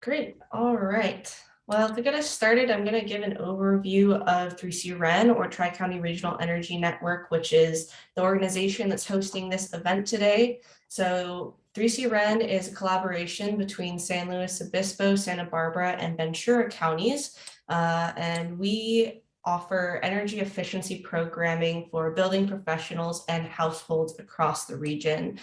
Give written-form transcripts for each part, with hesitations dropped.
Great. All right. Well, to get us started, I'm going to give an overview of 3C REN, or Tri-County Regional Energy Network, which is the organization that's hosting this event today. So 3C REN is a collaboration between San Luis Obispo, Santa Barbara, and Ventura counties. And we offer energy efficiency programming for building professionals and households across the region.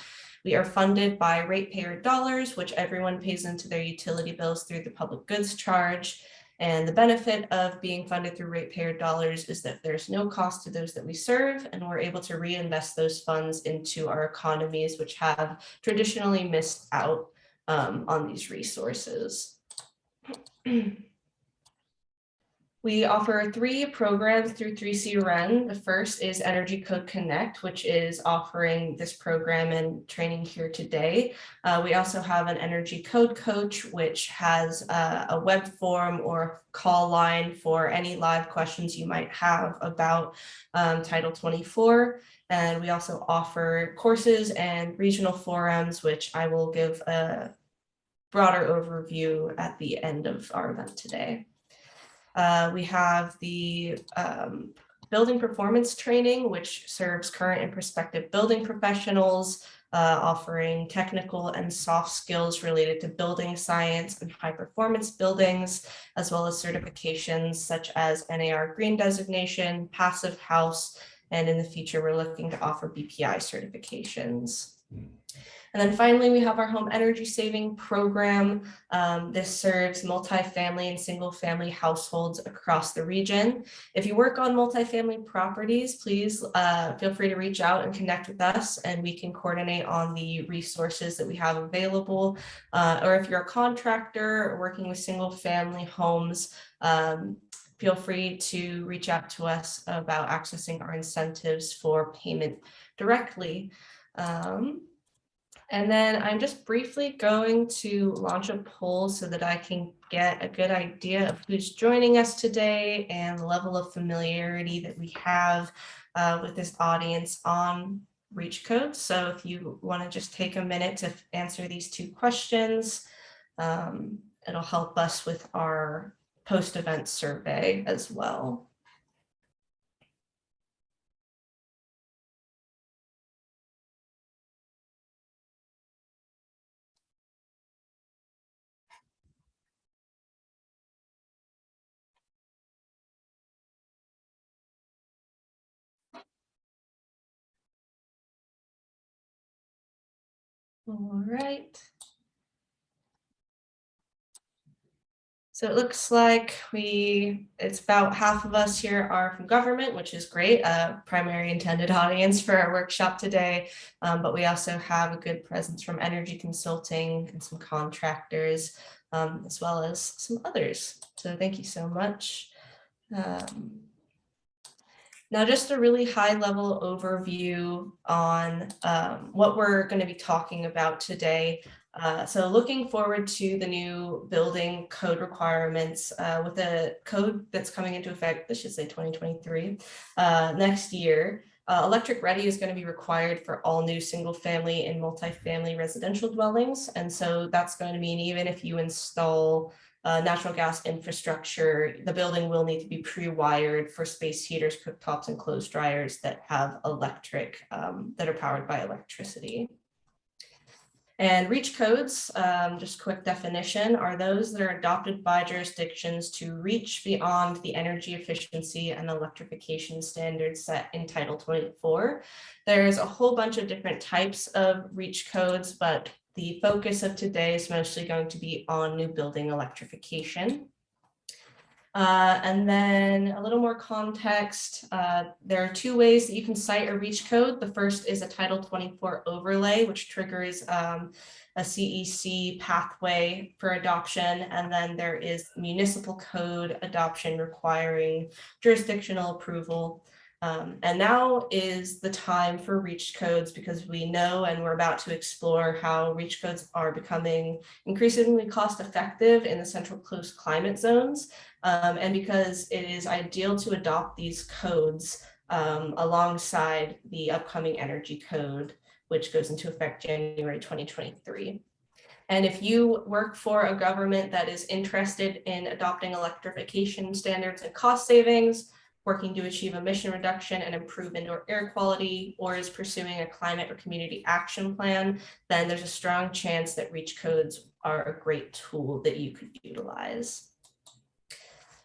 We are funded by ratepayer dollars, which everyone pays into their utility bills through the public goods charge. And the benefit of being funded through ratepayer dollars is that there's no cost to those that we serve, and we're able to reinvest those funds into our economies, which have traditionally missed out on these resources. We offer 3 programs through 3C REN. The first is Energy Code Connect, which is offering this program and training here today. We also have an Energy Code Coach, which has a web form or call line for any live questions you might have about Title 24. And we also offer courses and regional forums, which I will give a broader overview at the end of our event today. We have the building performance training, which serves current and prospective building professionals, offering technical and soft skills related to building science and high performance buildings, as well as certifications such as NAR Green Designation, Passive House, and in the future, we're looking to offer BPI certifications. And then finally, we have our home energy saving program. This serves multifamily and single family households across the region. If you work on multifamily properties, please feel free to reach out and connect with us, and we can coordinate on the resources that we have available. Or if you're a contractor working with single family homes, feel free to reach out to us about accessing our incentives for payment directly. And then I'm just briefly going to launch a poll so that I can get a good idea of who's joining us today and the level of familiarity that we have with this audience on Reach Codes. So if you want to just take a minute to answer these 2 questions, it'll help us with our post-event survey as well. All right. So it looks like it's about half of us here are from government, which is great, primary intended audience for our workshop today. But we also have a good presence from energy consulting and some contractors, as well as some others. So thank you so much. Now, just a really high-level overview on what we're going to be talking about today. So looking forward to the new building code requirements with a code that's coming into effect, I should say 2023, next year. Electric ready is going to be required for all new single family and multifamily residential dwellings. And so that's going to mean even if you install natural gas infrastructure, the building will need to be pre-wired for space heaters, cooktops, and clothes dryers that have electric, that are powered by electricity. And REACH codes, just quick definition, are those that are adopted by jurisdictions to reach beyond the energy efficiency and electrification standards set in Title 24. There's a whole bunch of different types of REACH codes, but the focus of today is mostly going to be on new building electrification. And then a little more context, there are 2 ways that you can cite a REACH code. The first is a Title 24 overlay, which triggers a CEC pathway for adoption. And then there is municipal code adoption requiring jurisdictional approval. And now is the time for REACH codes, because we know and we're about to explore how REACH codes are becoming increasingly cost effective in the Central Coast climate zones. And because it is ideal to adopt these codes alongside the upcoming energy code, which goes into effect January 2023. And if you work for a government that is interested in adopting electrification standards and cost savings, working to achieve emission reduction and improve indoor air quality, or is pursuing a climate or community action plan, then there's a strong chance that REACH codes are a great tool that you could utilize.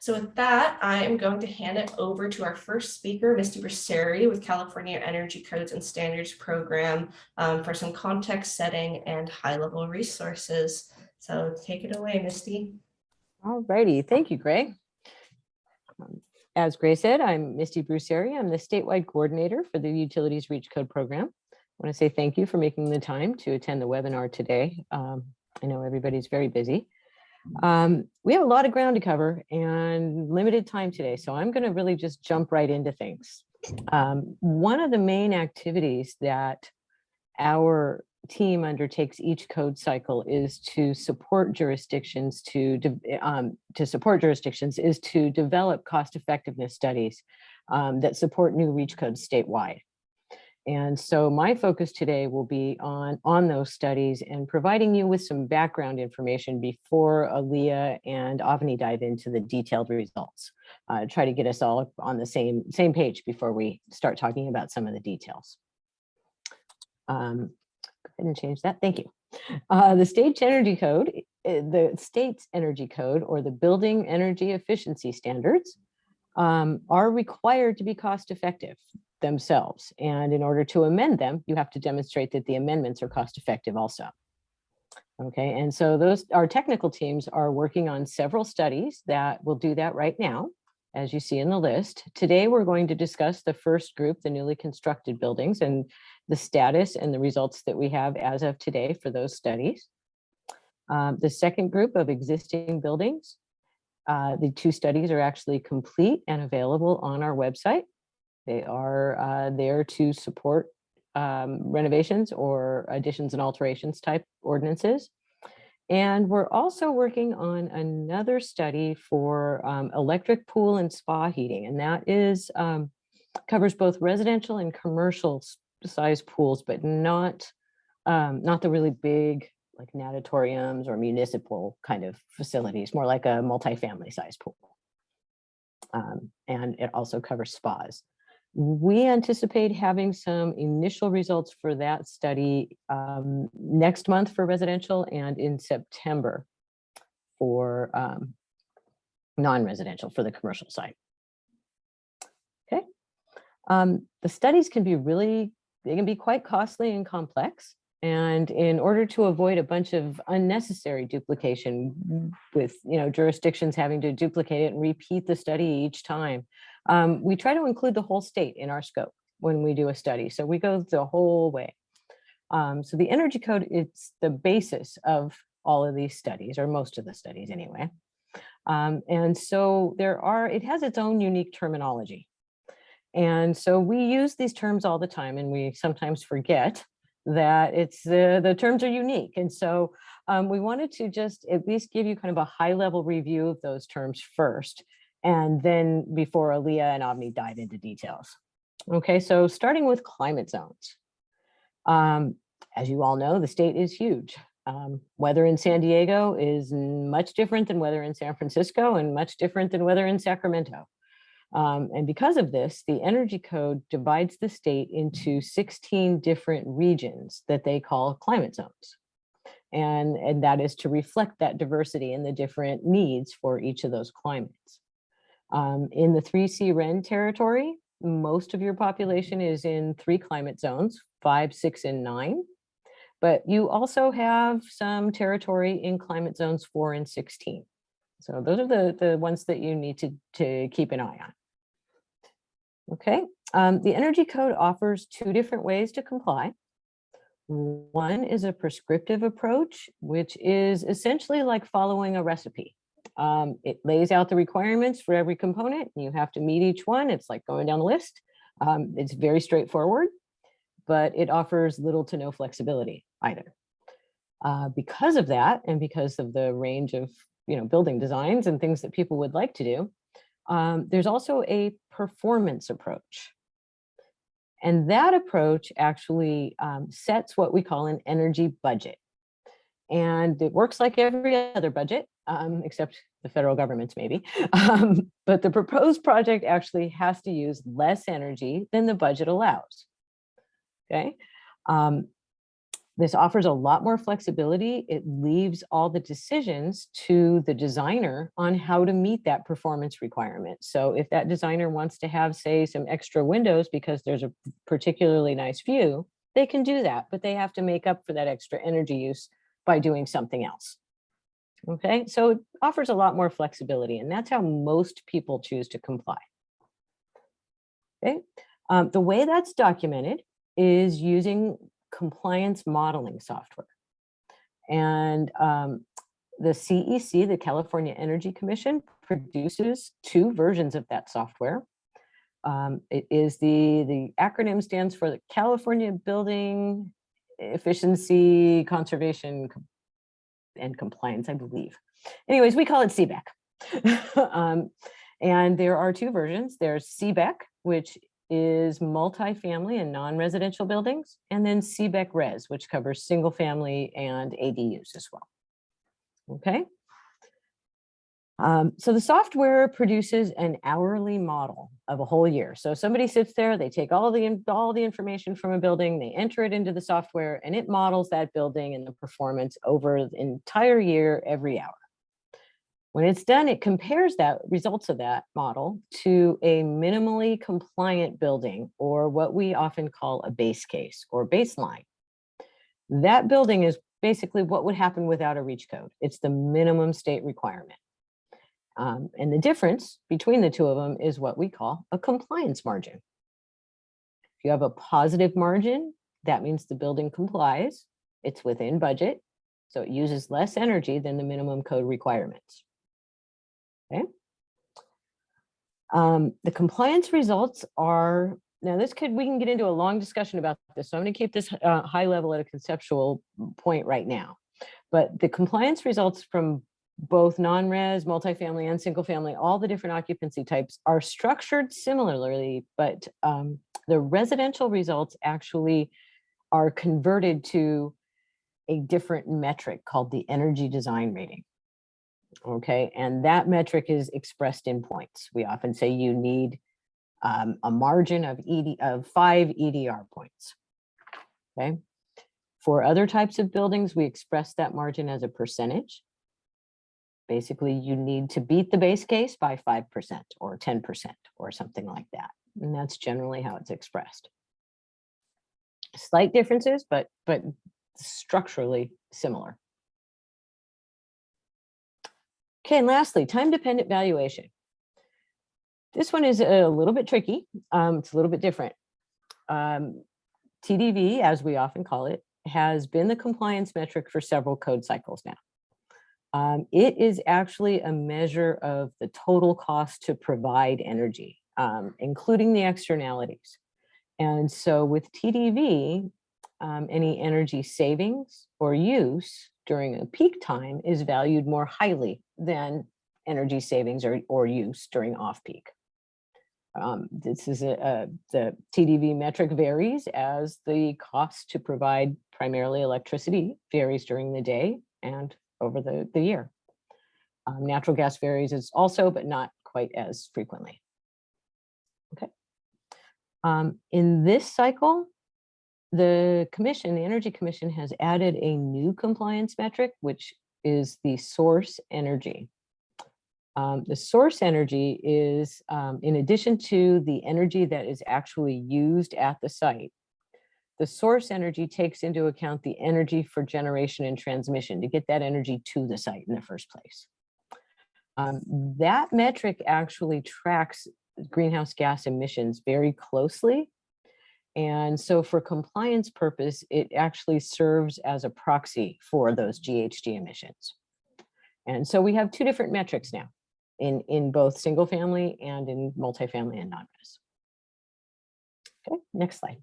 So with that, I am going to hand it over to our first speaker, Misty Bruseri with California Energy Codes and Standards Program, for some context setting and high-level resources. So take it away, Misty. All righty, thank you, Gray. As Gray said, I'm Misty Bruseri. I'm the statewide coordinator for the Utilities REACH Code program. I want to say thank you for making the time to attend the webinar today. I know everybody's very busy. We have a lot of ground to cover and limited time today, so I'm going to really just jump right into things. One of the main activities that our team undertakes each code cycle is to support jurisdictions to develop cost effectiveness studies that support new REACH codes statewide. And so my focus today will be on those studies and providing you with some background information before Aaliyah and Avni dive into the detailed results. Try to get us all on the same page before we start talking about some of the details. Go ahead and change that. Thank you. The state's energy code, or the building energy efficiency standards, are required to be cost effective themselves. And in order to amend them, you have to demonstrate that the amendments are cost effective also. Okay, and so our technical teams are working on several studies that will do that right now, as you see in the list. Today, we're going to discuss the first group, the newly constructed buildings, and the status and the results that we have as of today for those studies. The second group of existing buildings, the two studies are actually complete and available on our website. They are there to support renovations or additions and alterations type ordinances. And we're also working on another study for electric pool and spa heating. And that is covers both residential and commercial size pools, but not the really big like natatoriums or municipal kind of facilities, more like a multifamily size pool. And it also covers spas. We anticipate having some initial results for that study next month for residential and in September for non-residential for the commercial side. Okay. The studies can be quite costly and complex. And in order to avoid a bunch of unnecessary duplication with jurisdictions having to duplicate it and repeat the study each time, we try to include the whole state in our scope when we do a study. So we go the whole way. So the energy code, it's the basis of all of these studies, or most of the studies anyway. And so it has its own unique terminology. And so we use these terms all the time, and we sometimes forget that the terms are unique. And so we wanted to just at least give you kind of a high level review of those terms first, and then before Aaliyah and Avni dive into details. Okay, so starting with climate zones. As you all know, the state is huge. Weather in San Diego is much different than weather in San Francisco and much different than weather in Sacramento. And because of this, the Energy Code divides the state into 16 different regions that they call climate zones. And that is to reflect that diversity and the different needs for each of those climates. In the 3C REN territory, most of your population is in 3 climate zones, 5, 6, and 9. But you also have some territory in climate zones 4 and 16. So those are the ones that you need to keep an eye on. Okay, the Energy Code offers 2 different ways to comply. One is a prescriptive approach, which is essentially like following a recipe. It lays out the requirements for every component. You have to meet each one. It's like going down the list. It's very straightforward, but it offers little to no flexibility either. Because of that, and because of the range of building designs and things that people would like to do, there's also a performance approach. And that approach actually sets what we call an energy budget. And it works like every other budget, except the federal government's maybe. But the proposed project actually has to use less energy than the budget allows. Okay. This offers a lot more flexibility. It leaves all the decisions to the designer on how to meet that performance requirement. So if that designer wants to have, say, some extra windows because there's a particularly nice view, they can do that, but they have to make up for that extra energy use by doing something else. Okay, so it offers a lot more flexibility, and that's how most people choose to comply. Okay, the way that's documented is using compliance modeling software. And the CEC, the California Energy Commission, produces 2 versions of that software. It is the acronym stands for the California Building Efficiency, Conservation, and Compliance, I believe. Anyways, we call it CBEC. And there are 2 versions. There's CBEC, which is multifamily and non-residential buildings, and then CBEC Res, which covers single family and ADUs as well. Okay. So the software produces an hourly model of a whole year. So somebody sits there, they take all the information from a building, they enter it into the software, and it models that building and the performance over the entire year, every hour. When it's done, it compares that results of that model to a minimally compliant building, or what we often call a base case or baseline. That building is basically what would happen without a REACH code. It's the minimum state requirement. And the difference between the 2 of them is what we call a compliance margin. If you have a positive margin, that means the building complies, it's within budget, so it uses less energy than the minimum code requirements. Okay. The compliance results are, now we can get into a long discussion about this, so I'm going to keep this high level at a conceptual point right now. But the compliance results from both non-res, multifamily, and single family, all the different occupancy types are structured similarly, but the residential results actually are converted to a different metric called the energy design rating. Okay, and that metric is expressed in points. We often say you need a margin of 5 EDR points. Okay, for other types of buildings, we express that margin as a percentage. Basically, you need to beat the base case by 5% or 10% or something like that. And that's generally how it's expressed. Slight differences, but structurally similar. Okay, and lastly, time-dependent valuation. This one is a little bit tricky. It's a little bit different. TDV, as we often call it, has been the compliance metric for several code cycles now. It is actually a measure of the total cost to provide energy, including the externalities. And so with TDV, any energy savings or use during a peak time is valued more highly than energy savings or use during off-peak. This is the TDV metric varies as the cost to provide primarily electricity varies during the day and over the year. Natural gas varies as also, but not quite as frequently. Okay. In this cycle, the Energy Commission has added a new compliance metric, which is the source energy. The source energy is, in addition to the energy that is actually used at the site, the source energy takes into account the energy for generation and transmission to get that energy to the site in the first place. That metric actually tracks greenhouse gas emissions very closely. And so for compliance purpose, it actually serves as a proxy for those GHG emissions. And so we have 2 different metrics now in both single family and in multifamily and non-res. Okay, next slide.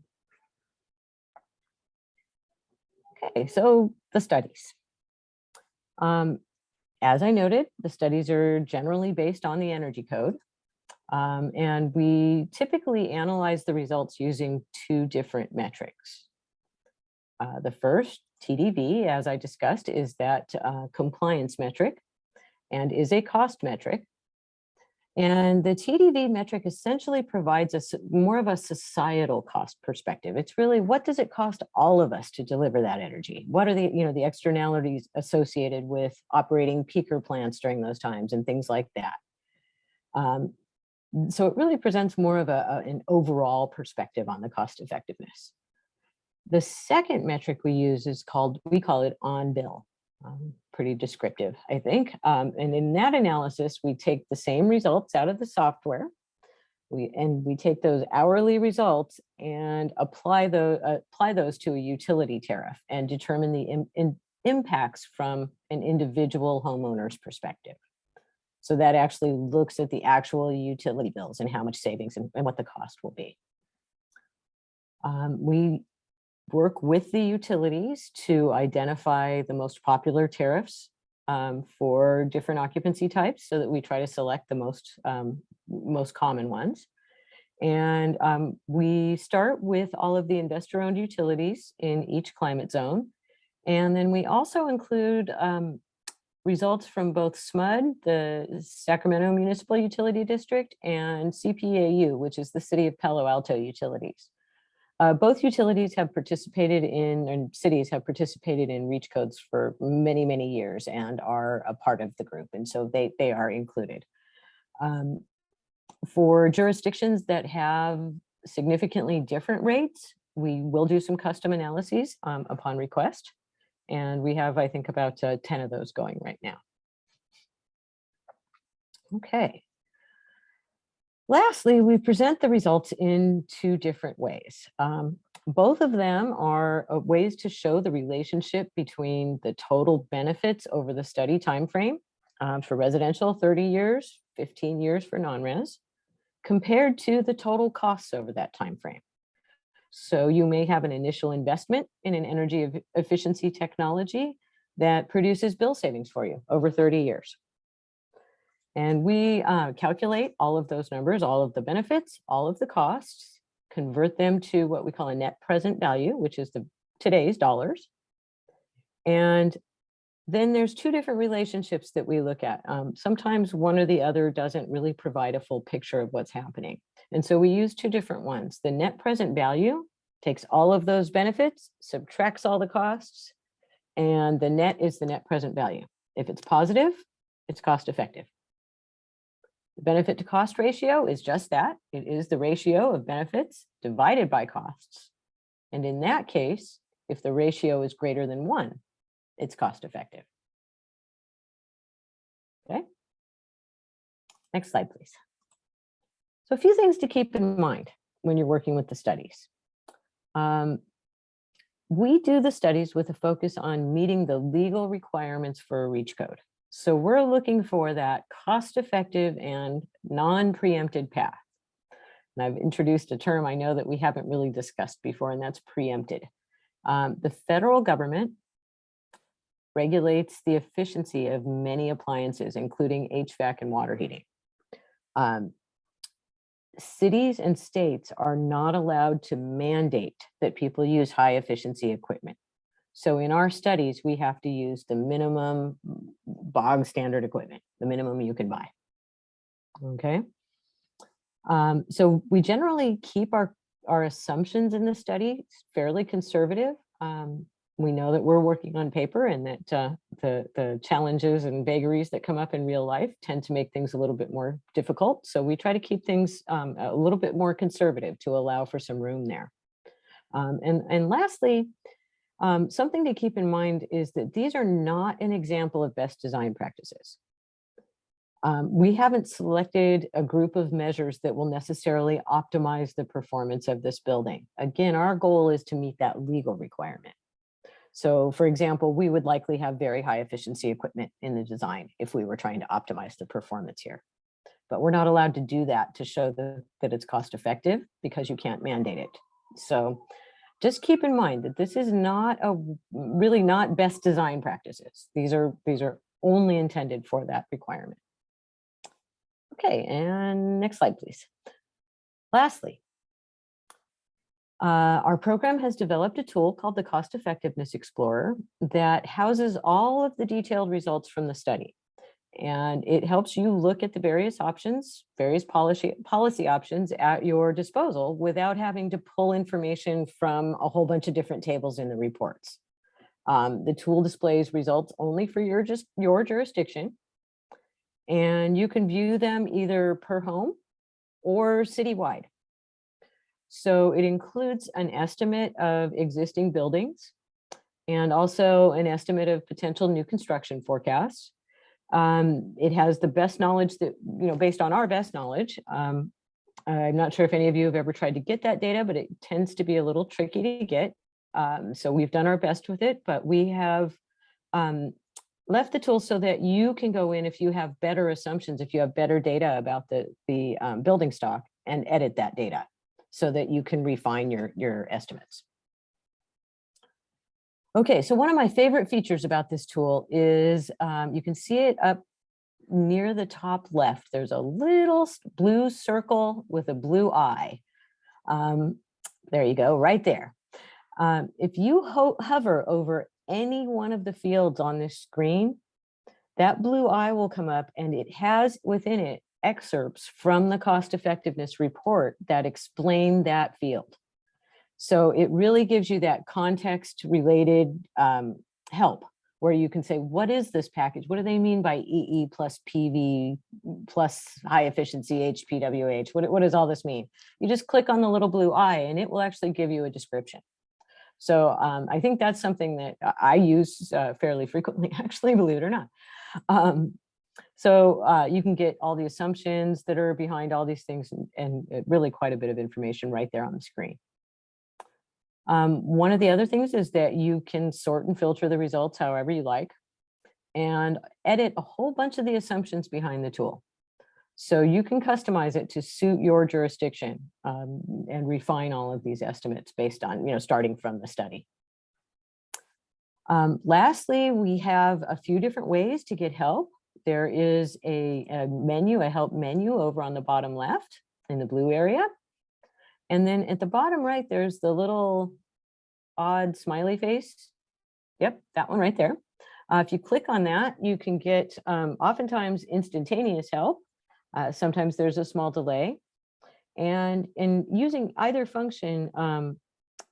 Okay, so the studies. As I noted, the studies are generally based on the energy code. And we typically analyze the results using 2 different metrics. The first TDV, as I discussed, is that compliance metric and is a cost metric. And the TDV metric essentially provides us more of a societal cost perspective. It's really, what does it cost all of us to deliver that energy? What are the externalities associated with operating peaker plants during those times and things like that? So it really presents more of an overall perspective on the cost effectiveness. The second metric we use is we call it on bill. Pretty descriptive, I think. And in that analysis, we take the same results out of the software. We take those hourly results and apply those to a utility tariff and determine the impacts from an individual homeowner's perspective. So that actually looks at the actual utility bills and how much savings and what the cost will be. We work with the utilities to identify the most popular tariffs for different occupancy types, so that we try to select the most common ones. And we start with all of the investor-owned utilities in each climate zone. And then we also include results from both SMUD, the Sacramento Municipal Utility District, and CPAU, which is the City of Palo Alto Utilities. Both utilities have participated in, and cities have participated in REACH codes for many, many years and are a part of the group. And so they are included. For jurisdictions that have significantly different rates, we will do some custom analyses upon request. And we have, I think, about 10 of those going right now. Okay. Lastly, we present the results in two different ways. Both of them are ways to show the relationship between the total benefits over the study timeframe for residential, 30 years, 15 years for non-res, compared to the total costs over that timeframe. So you may have an initial investment in an energy efficiency technology that produces bill savings for you over 30 years. And we calculate all of those numbers, all of the benefits, all of the costs, convert them to what we call a net present value, which is today's dollars. And then there's two different relationships that we look at. Sometimes one or the other doesn't really provide a full picture of what's happening. And so we use two different ones. The net present value takes all of those benefits, subtracts all the costs, and the net is the net present value. If it's positive, it's cost effective. The benefit to cost ratio is just that. It is the ratio of benefits divided by costs. And in that case, if the ratio is greater than 1, it's cost effective. Okay. Next slide, please. So a few things to keep in mind when you're working with the studies. We do the studies with a focus on meeting the legal requirements for a REACH code. So we're looking for that cost-effective and non-preempted path. And I've introduced a term I know that we haven't really discussed before, and that's preempted. The federal government regulates the efficiency of many appliances, including HVAC and water heating. Cities and states are not allowed to mandate that people use high efficiency equipment. So in our studies, we have to use the minimum bog standard equipment, the minimum you can buy. Okay. So we generally keep our assumptions in the study fairly conservative. We know that we're working on paper and that the challenges and vagaries that come up in real life tend to make things a little bit more difficult. So we try to keep things a little bit more conservative to allow for some room there. And lastly, something to keep in mind is that these are not an example of best design practices. We haven't selected a group of measures that will necessarily optimize the performance of this building. Again, our goal is to meet that legal requirement. So for example, we would likely have very high efficiency equipment in the design if we were trying to optimize the performance here. But we're not allowed to do that to show that it's cost effective because you can't mandate it. So just keep in mind that this is really not best design practices. These are only intended for that requirement. Okay, and next slide, please. Lastly, Our program has developed a tool called the Cost Effectiveness Explorer that houses all of the detailed results from the study. And it helps you look at the various options, various policy options at your disposal without having to pull information from a whole bunch of different tables in the reports. The tool displays results only for your jurisdiction, and you can view them either per home or citywide. So it includes an estimate of existing buildings and also an estimate of potential new construction forecasts. It has the best knowledge that, based on our best knowledge. I'm not sure if any of you have ever tried to get that data, but it tends to be a little tricky to get. So we've done our best with it, but we have left the tool so that you can go in if you have better assumptions, if you have better data about the building stock, and edit that data so that you can refine your estimates. Okay, so one of my favorite features about this tool is you can see it up near the top left. There's a little blue circle with a blue eye. There you go, right there. If you hover over any one of the fields on this screen, that blue eye will come up, and it has within it excerpts from the cost effectiveness report that explain that field. So it really gives you that context related help, where you can say, what is this package? What do they mean by EE plus PV plus high efficiency HPWH? What does all this mean? You just click on the little blue eye and it will actually give you a description. So I think that's something that I use fairly frequently, actually, believe it or not. So you can get all the assumptions that are behind all these things, and really quite a bit of information right there on the screen. One of the other things is that you can sort and filter the results however you like, and edit a whole bunch of the assumptions behind the tool. So you can customize it to suit your jurisdiction and refine all of these estimates based on, starting from the study. Lastly, we have a few different ways to get help. There is a help menu over on the bottom left in the blue area. And then at the bottom right, there's the little odd smiley face. Yep, that one right there. If you click on that, you can get oftentimes instantaneous help. Sometimes there's a small delay. And in using either function,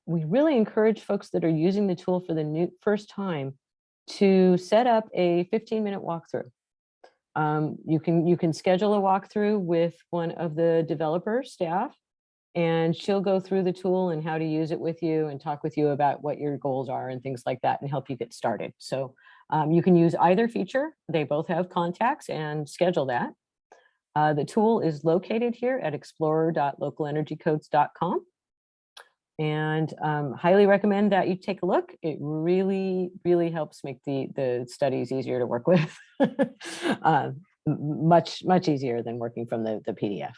we really encourage folks that are using the tool for the first time to set up a 15-minute walkthrough. You can schedule a walkthrough with one of the developer staff, and she'll go through the tool and how to use it with you and talk with you about what your goals are and things like that and help you get started. So you can use either feature. They both have contacts, and schedule that. The tool is located here at explorer.localenergycodes.com. And highly recommend that you take a look. It really, really helps make the studies easier to work with. Much easier than working from the PDF.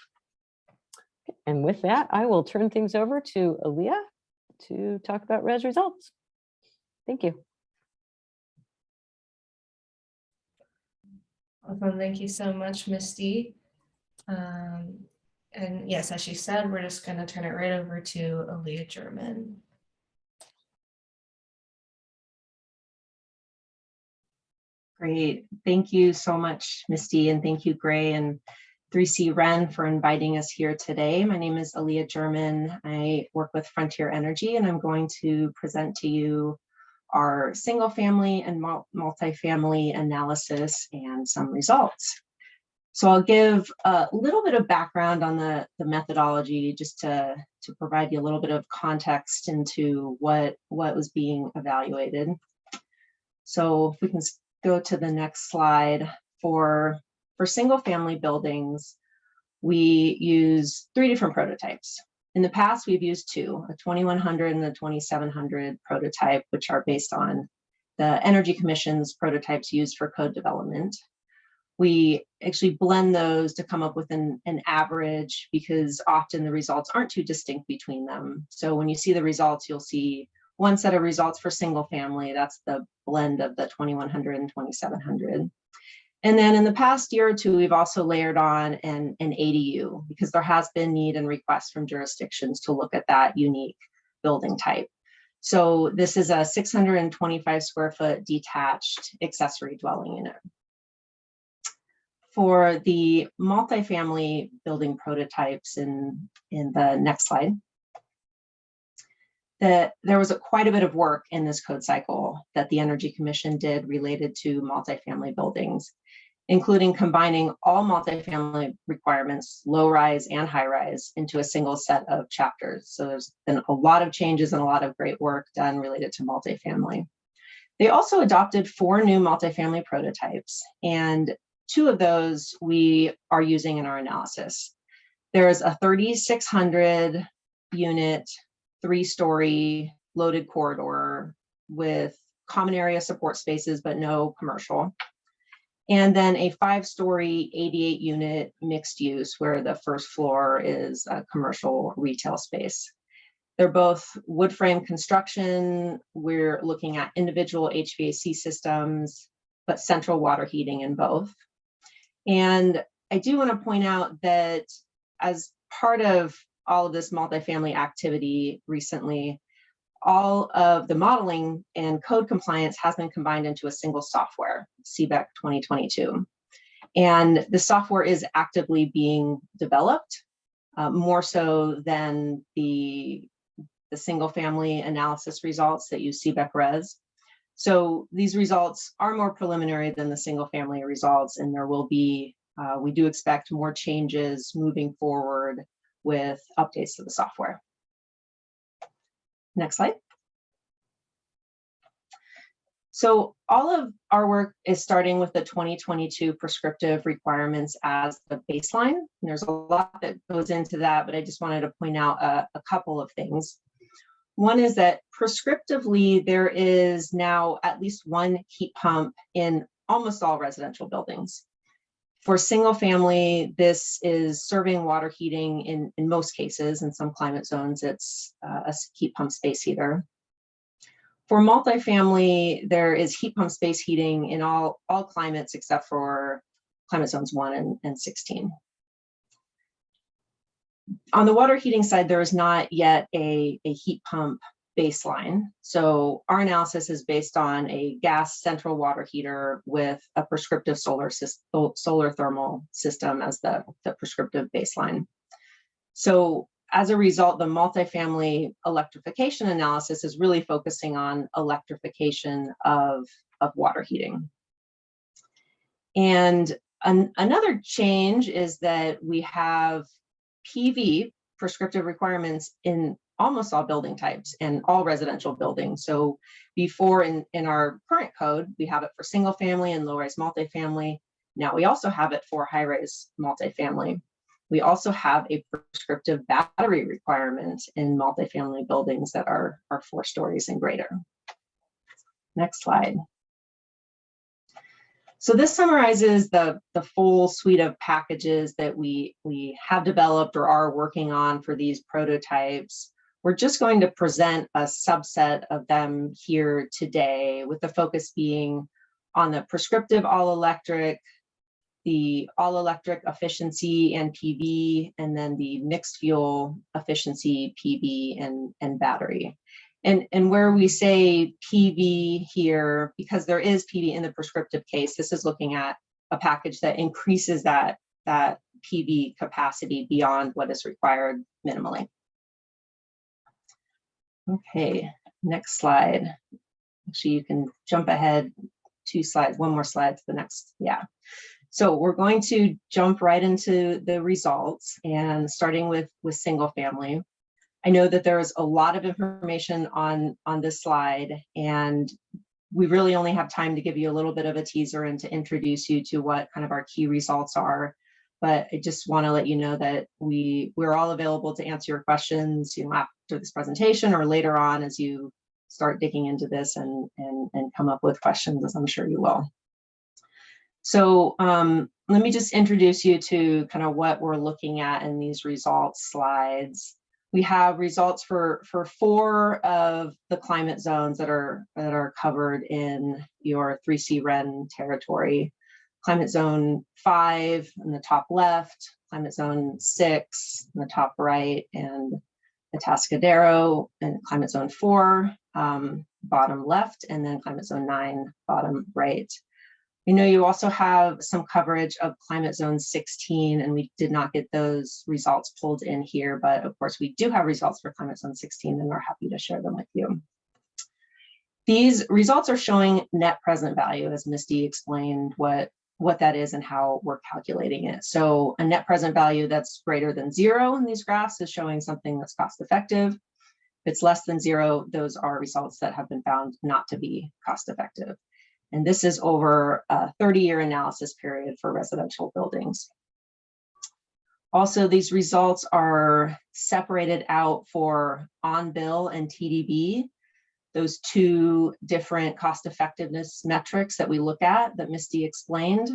And with that, I will turn things over to Aaliyah to talk about res results. Thank you. Awesome. Thank you so much, Misty. And yes, as she said, we're just going to turn it right over to Aaliyah German. Great. Thank you so much, Misty, and thank you, Gray and 3C Ren, for inviting us here today. My name is Aaliyah German. I work with Frontier Energy, and I'm going to present to you our single family and multifamily analysis and some results. So I'll give a little bit of background on the methodology, just to provide you a little bit of context into what was being evaluated. So if we can go to the next slide. For single family buildings, we use 3 different prototypes. In the past, we've used 2, a 2100 and the 2700 prototype, which are based on the Energy Commission's prototypes used for code development. We actually blend those to come up with an average, because often the results aren't too distinct between them. So when you see the results, you'll see one set of results for single family. That's the blend of the 2100 and 2700. And then in the past year or two, we've also layered on an ADU, because there has been need and requests from jurisdictions to look at that unique building type. So this is a 625 square foot detached accessory dwelling unit. For the multifamily building prototypes in the next slide, that there was quite a bit of work in this code cycle that the Energy Commission did related to multifamily buildings, including combining all multifamily requirements, low rise and high rise, into a single set of chapters. So there's been a lot of changes and a lot of great work done related to multifamily. They also adopted 4 new multifamily prototypes, and 2 of those we are using in our analysis. There's a 3,600 unit, 3-story loaded corridor with common area support spaces, but no commercial. And then a 5-story, 88 unit mixed use where the first floor is a commercial retail space. They're both wood frame construction. We're looking at individual HVAC systems, but central water heating in both. And I do want to point out that as part of all of this multifamily activity recently, all of the modeling and code compliance has been combined into a single software, CBEC 2022. And the software is actively being developed, more so than the single family analysis results that use CBEC Res. So these results are more preliminary than the single family results, and there will be, we do expect more changes moving forward with updates to the software. Next slide. So all of our work is starting with the 2022 prescriptive requirements as the baseline. And there's a lot that goes into that, but I just wanted to point out a couple of things. One is that prescriptively, there is now at least 1 heat pump in almost all residential buildings. For single family, this is serving water heating in most cases. In some climate zones, it's a heat pump space heater. For multifamily, there is heat pump space heating in all climates except for climate zones 1 and 16. On the water heating side, there is not yet a heat pump baseline. So our analysis is based on a gas central water heater with a prescriptive solar thermal system as the prescriptive baseline. So as a result, the multifamily electrification analysis is really focusing on electrification of water heating. And another change is that we have PV, prescriptive requirements, in almost all building types and all residential buildings. So before in our current code, we have it for single family and low-rise multifamily. Now we also have it for high-rise multifamily. We also have a prescriptive battery requirement in multifamily buildings that are 4 stories and greater. Next slide. So this summarizes the full suite of packages that we have developed or are working on for these prototypes. We're just going to present a subset of them here today, with the focus being on the prescriptive all-electric, the all-electric efficiency and PV, and then the mixed fuel efficiency PV and battery. And where we say PV here, because there is PV in the prescriptive case, this is looking at a package that increases that PV capacity beyond what is required minimally. Okay, next slide. Actually, you can jump ahead 2 slides, 1 more slide to the next, yeah. So we're going to jump right into the results, and starting with single family. I know that there's a lot of information on this slide, and we really only have time to give you a little bit of a teaser and to introduce you to what kind of our key results are. But I just want to let you know that we're all available to answer your questions, after this presentation or later on as you start digging into this and come up with questions, as I'm sure you will. So let me just introduce you to kind of what we're looking at in these results slides. We have results for 4 of the climate zones that are covered in your 3C REN territory. Climate zone 5 in the top left, climate zone 6 in the top right, and Atascadero in climate zone 4, bottom left, and then climate zone 9, bottom right. We know you also have some coverage of climate zone 16, and we did not get those results pulled in here, but of course we do have results for climate zone 16, and we're happy to share them with you. These results are showing net present value, as Misty explained what that is and how we're calculating it. So a net present value that's greater than 0 in these graphs is showing something that's cost effective. If it's less than 0, those are results that have been found not to be cost effective. And this is over a 30-year analysis period for residential buildings. Also, these results are separated out for on-bill and TDB, those two different cost effectiveness metrics that we look at that Misty explained.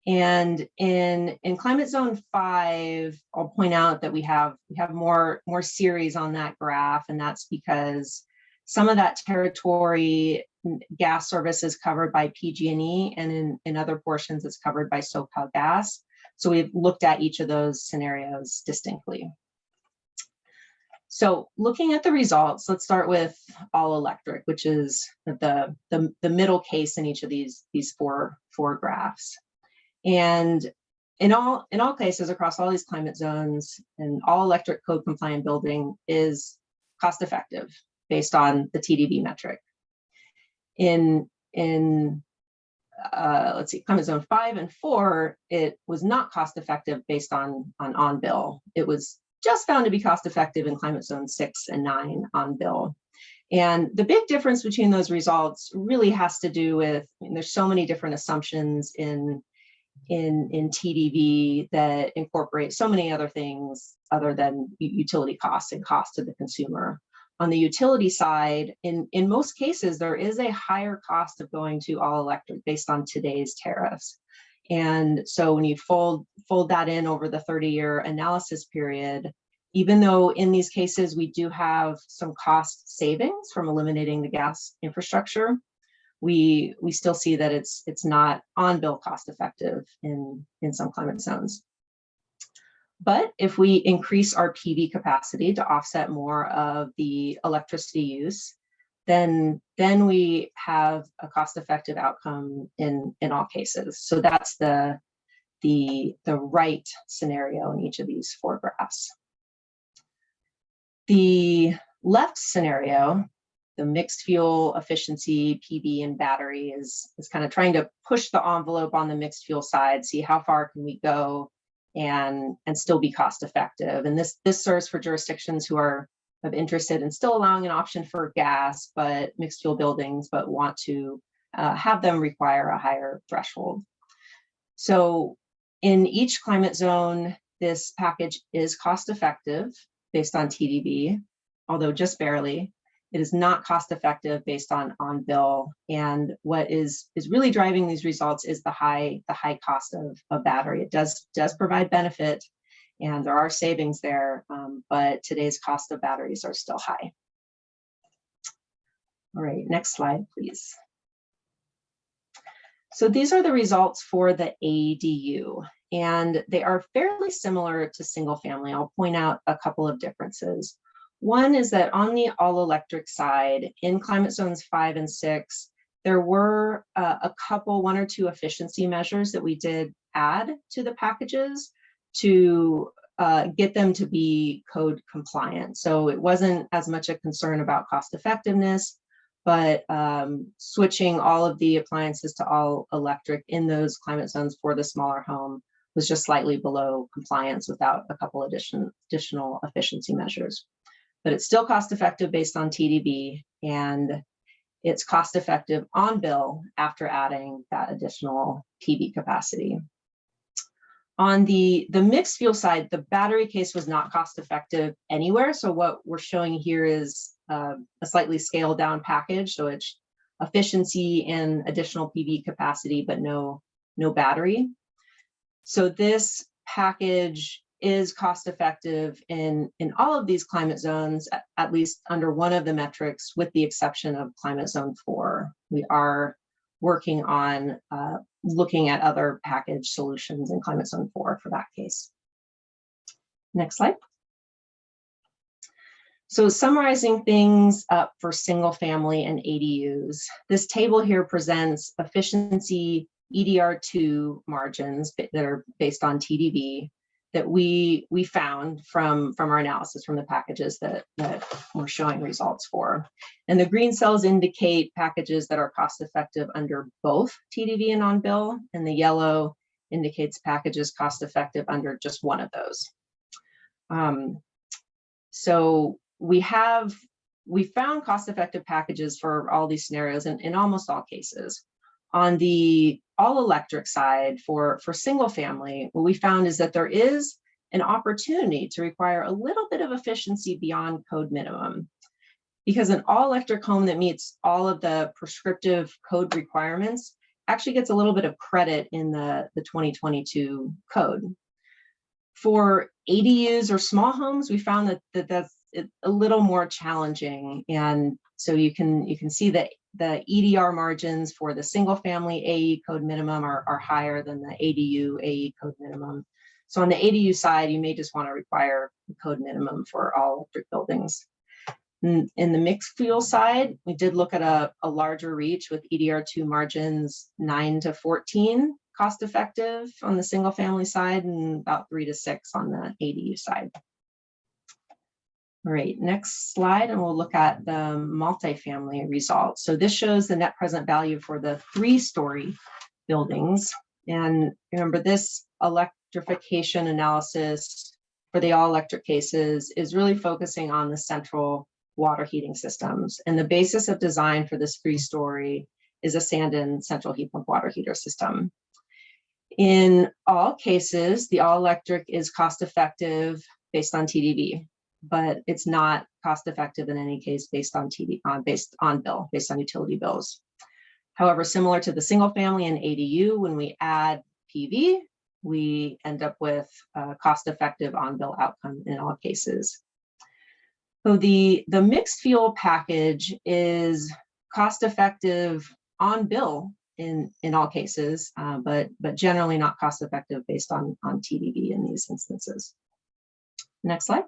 And in climate zone 5, I'll point out that we have more series on that graph, and that's because some of that territory gas service is covered by PG&E, and in other portions it's covered by SoCalGas. So we've looked at each of those scenarios distinctly. So looking at the results, let's start with all electric, which is the middle case in each of these four graphs. And in all cases across all these climate zones, and all electric code compliant building is cost effective based on the TDB metric. Let's see, climate zone 5 and 4, it was not cost effective based on bill. It was just found to be cost effective in climate zone 6 and 9 on bill. And the big difference between those results really has to do with, there's so many different assumptions in TDB that incorporate so many other things other than utility costs and cost to the consumer. On the utility side, in most cases, there is a higher cost of going to all electric based on today's tariffs. And so when you fold that in over the 30-year analysis period, even though in these cases we do have some cost savings from eliminating the gas infrastructure, we still see that it's not on-bill cost effective in some climate zones. But if we increase our PV capacity to offset more of the electricity use, then we have a cost-effective outcome in all cases. So that's the right scenario in each of these four graphs. The left scenario, the mixed fuel efficiency, PV and battery, is kind of trying to push the envelope on the mixed fuel side, see how far can we go and still be cost effective. And this serves for jurisdictions who are interested in still allowing an option for gas, but mixed fuel buildings, but want to have them require a higher threshold. So in each climate zone, this package is cost effective based on TDB, although just barely. It is not cost effective based on bill. And what is really driving these results is the high cost of battery. It does provide benefit, and there are savings there, but today's cost of batteries are still high. All right, next slide, please. So these are the results for the ADU, and they are fairly similar to single family. I'll point out a couple of differences. One is that on the all electric side, in climate zones 5 and 6, there were one or two efficiency measures that we did add to the packages to get them to be code compliant. So it wasn't as much a concern about cost effectiveness, but switching all of the appliances to all electric in those climate zones for the smaller home was just slightly below compliance without a couple additional efficiency measures. But it's still cost effective based on TDB, and it's cost effective on bill after adding that additional PV capacity. On the mixed fuel side, the battery case was not cost effective anywhere. So what we're showing here is a slightly scaled down package. So it's efficiency and additional PV capacity, but no battery. So this package is cost effective in all of these climate zones, at least under one of the metrics, with the exception of climate zone 4. We are working on looking at other package solutions in climate zone 4 for that case. Next slide. So summarizing things up for single family and ADUs, this table here presents efficiency EDR2 margins that are based on TDV that we found from our analysis from the packages that we're showing results for. And the green cells indicate packages that are cost effective under both TDV and on-bill, and the yellow indicates packages cost effective under just one of those. So we found cost-effective packages for all these scenarios in almost all cases. On the all-electric side for single family, what we found is that there is an opportunity to require a little bit of efficiency beyond code minimum, because an all-electric home that meets all of the prescriptive code requirements actually gets a little bit of credit in the 2022 code. For ADUs or small homes, we found that's a little more challenging, and so you can see that the EDR margins for the single family AE code minimum are higher than the ADU AE code minimum. So on the ADU side, you may just want to require the code minimum for all electric buildings. In the mixed fuel side, we did look at a larger reach with EDR2 margins 9 to 14 cost effective on the single family side and about 3 to 6 on the ADU side. All right, next slide, and we'll look at the multifamily results. So this shows the net present value for the 3-story buildings. And remember, this electrification analysis for the all electric cases is really focusing on the central water heating systems. And the basis of design for this 3-story is a Sanden central heat pump water heater system. In all cases, the all electric is cost effective based on TDV, but it's not cost effective in any case based on based on utility bills. However, similar to the single family and ADU, when we add PV, we end up with a cost effective on-bill outcome in all cases. So the mixed fuel package is cost effective on bill in all cases, but generally not cost effective based on TDV in these instances. Next slide.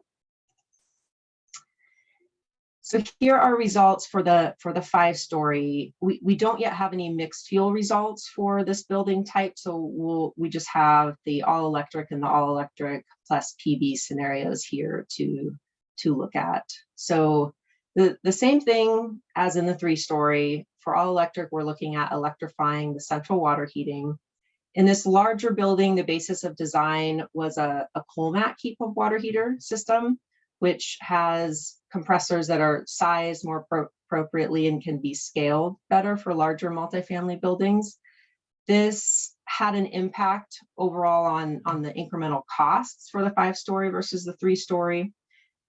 So here are results for the 5-story. We don't yet have any mixed fuel results for this building type, so we just have the all electric and the all electric plus PV scenarios here to look at. So the same thing as in the 3-story. For all electric, we're looking at electrifying the central water heating. In this larger building, the basis of design was a Colmac heat pump water heater system, which has compressors that are sized more appropriately and can be scaled better for larger multifamily buildings. This had an impact overall on the incremental costs for the 5-story versus the 3-story,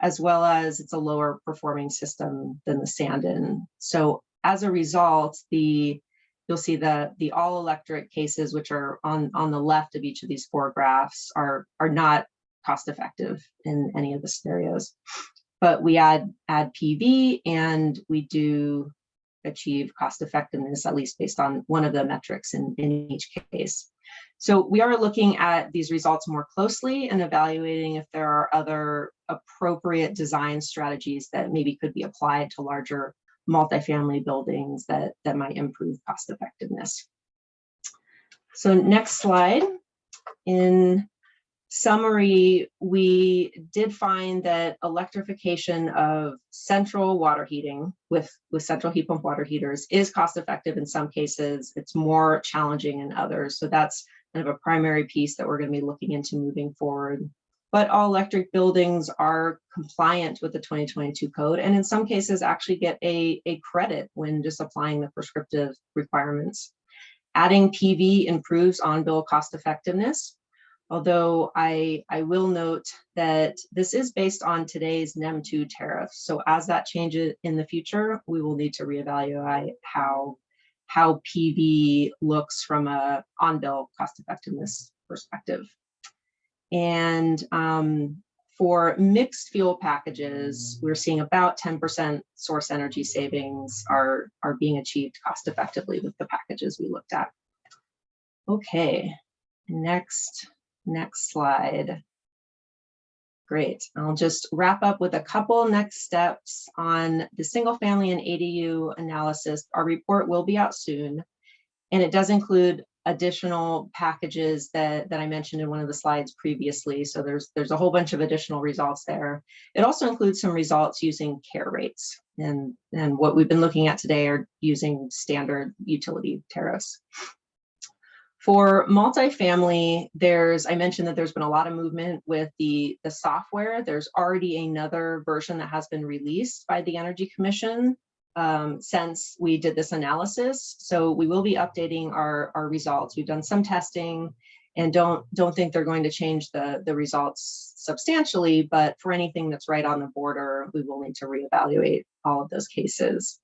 as well as it's a lower performing system than the Sanden. So as a result, you'll see the all electric cases, which are on the left of each of these 4 graphs, are not cost effective in any of the scenarios. But we add PV and we do achieve cost effectiveness, at least based on one of the metrics in each case. So we are looking at these results more closely and evaluating if there are other appropriate design strategies that maybe could be applied to larger multifamily buildings that might improve cost effectiveness. So next slide. In summary, we did find that electrification of central water heating with central heat pump water heaters is cost effective in some cases. It's more challenging in others. So that's kind of a primary piece that we're going to be looking into moving forward. But all electric buildings are compliant with the 2022 code, and in some cases actually get a credit when just applying the prescriptive requirements. Adding PV improves on-bill cost effectiveness, although I will note that this is based on today's NEM 2 tariff. So as that changes in the future, we will need to reevaluate how PV looks from a on-bill cost effectiveness perspective. And for mixed fuel packages, we're seeing about 10% source energy savings are being achieved cost effectively with the packages we looked at. Okay, next slide. Great. I'll just wrap up with a couple next steps on the single family and ADU analysis. Our report will be out soon, and it does include additional packages that I mentioned in one of the slides previously. So there's a whole bunch of additional results there. It also includes some results using care rates, and what we've been looking at today are using standard utility tariffs. For multifamily, I mentioned that there's been a lot of movement with the software. There's already another version that has been released by the Energy Commission since we did this analysis. So we will be updating our results. We've done some testing and don't think they're going to change the results substantially, but for anything that's right on the border, we will need to reevaluate all of those cases.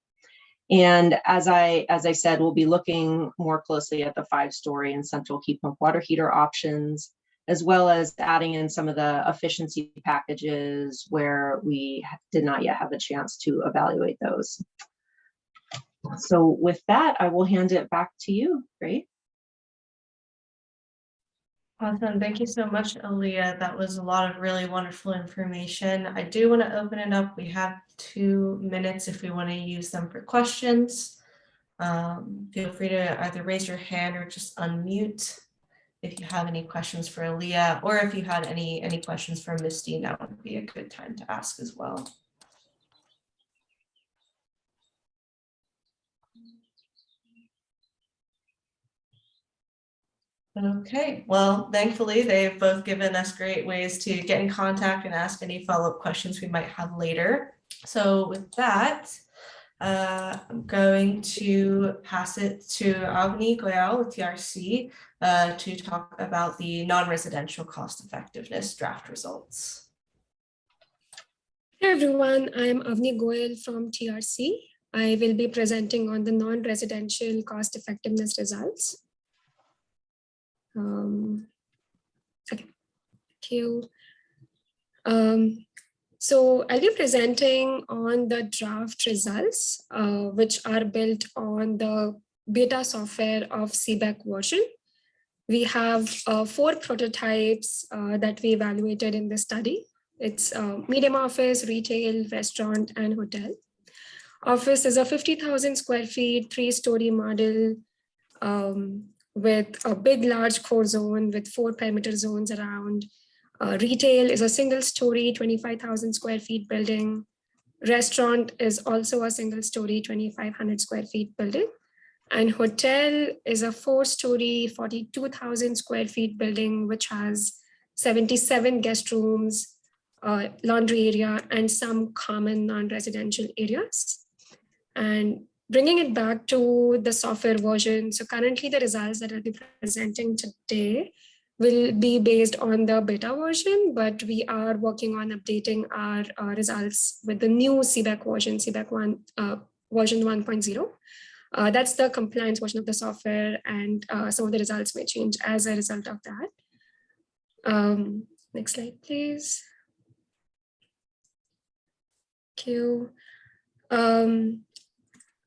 And as I said, we'll be looking more closely at the 5-story and central heat pump water heater options, as well as adding in some of the efficiency packages where we did not yet have a chance to evaluate those. So with that, I will hand it back to you. Great. Awesome. Thank you so much, Aaliyah. That was a lot of really wonderful information. I do want to open it up. We have 2 minutes if we want to use them for questions. Feel free to either raise your hand or just unmute if you have any questions for Aaliyah, or if you had any questions for Misty, that would be a good time to ask as well. Okay, well, thankfully, they've both given us great ways to get in contact and ask any follow-up questions we might have later. So with that, I'm going to pass it to Avni Goyal with TRC to talk about the non-residential cost effectiveness draft results. Hey everyone, I'm Avni Goyal from TRC. I will be presenting on the non-residential cost effectiveness results. Okay, thank you. So I'll be presenting on the draft results, which are built on the beta software of CBEC version. We have 4 prototypes that we evaluated in the study. It's medium office, retail, restaurant, and hotel. Office is a 50,000 square feet, 3-story model with a big, large core zone with 4 perimeter zones around. Retail is a single-story, 25,000 square feet building. Restaurant is also a single-story, 2,500 square feet building. And hotel is a 4-story, 42,000 square feet building, which has 77 guest rooms, laundry area, and some common non-residential areas. And bringing it back to the software version, so currently the results that I'll be presenting today will be based on the beta version, but we are working on updating our results with the new CBEC version, version 1.0. That's the compliance version of the software, and some of the results may change as a result of that. Next slide, please. Thank you.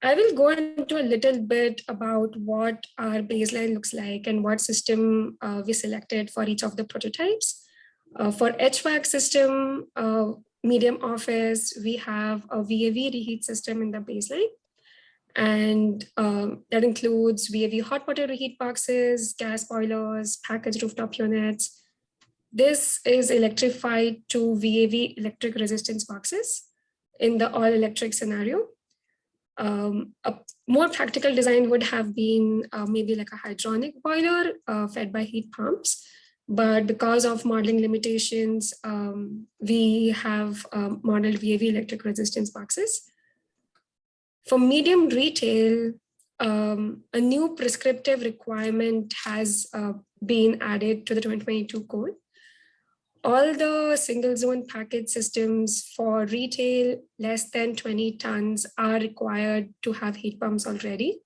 I will go into a little bit about what our baseline looks like and what system we selected for each of the prototypes. For HVAC system, medium office, we have a VAV reheat system in the baseline. And that includes VAV hot water reheat boxes, gas boilers, packaged rooftop units. This is electrified to VAV electric resistance boxes in the all electric scenario. A more practical design would have been maybe like a hydronic boiler fed by heat pumps. But because of modeling limitations, we have modeled VAV electric resistance boxes. For medium retail, a new prescriptive requirement has been added to the 2022 code. All the single zone package systems for retail less than 20 tons are required to have heat pumps already.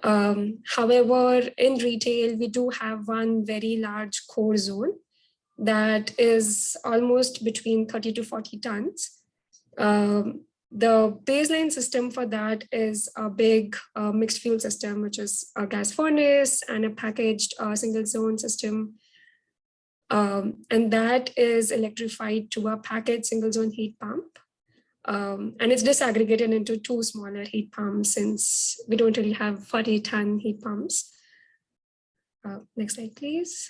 However, in retail, we do have one very large core zone that is almost between 30 to 40 tons. The baseline system for that is a big mixed fuel system, which is a gas furnace and a packaged single zone system. And that is electrified to a package single zone heat pump. And it's disaggregated into 2 smaller heat pumps since we don't really have 40-ton heat pumps. Next slide, please.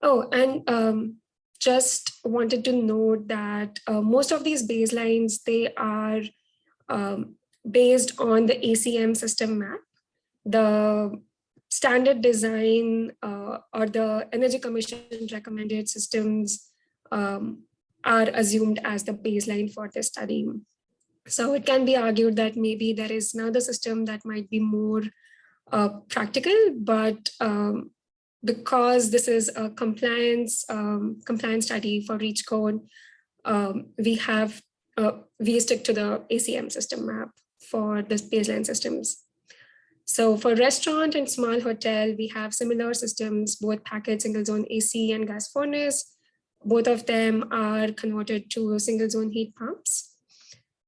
Oh, and just wanted to note that most of these baselines, they are based on the ACM system map. The standard design or the Energy Commission recommended systems are assumed as the baseline for the study. So it can be argued that maybe there is another system that might be more practical, but because this is a compliance study for REACH code, we stick to the ACM system map for the baseline systems. So for restaurant and small hotel, we have similar systems, both package single zone AC and gas furnace. Both of them are converted to single zone heat pumps.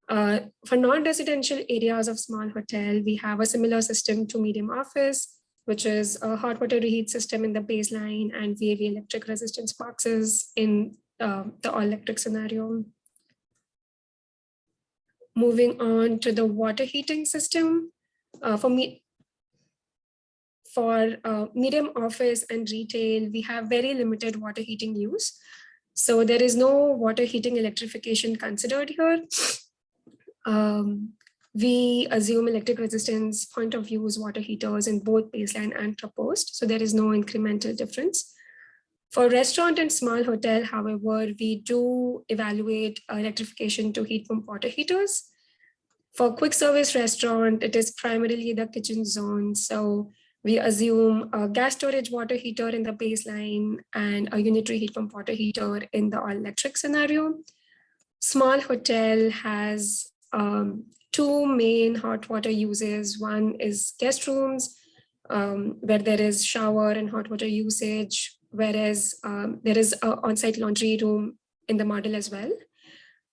For non-residential areas of small hotel, we have a similar system to medium office, which is a hot water reheat system in the baseline and VAV electric resistance boxes in the all electric scenario. Moving on to the water heating system. For medium office and retail, we have very limited water heating use. So there is no water heating electrification considered here. We assume electric resistance point of use water heaters in both baseline and proposed. So there is no incremental difference. For restaurant and small hotel, however, we do evaluate electrification to heat pump water heaters. For quick service restaurant, it is primarily the kitchen zone. So we assume a gas storage water heater in the baseline and a unitary heat pump water heater in the all electric scenario. Small hotel has 2 main hot water uses. One is guest rooms, where there is shower and hot water usage, whereas there is an on-site laundry room in the model as well,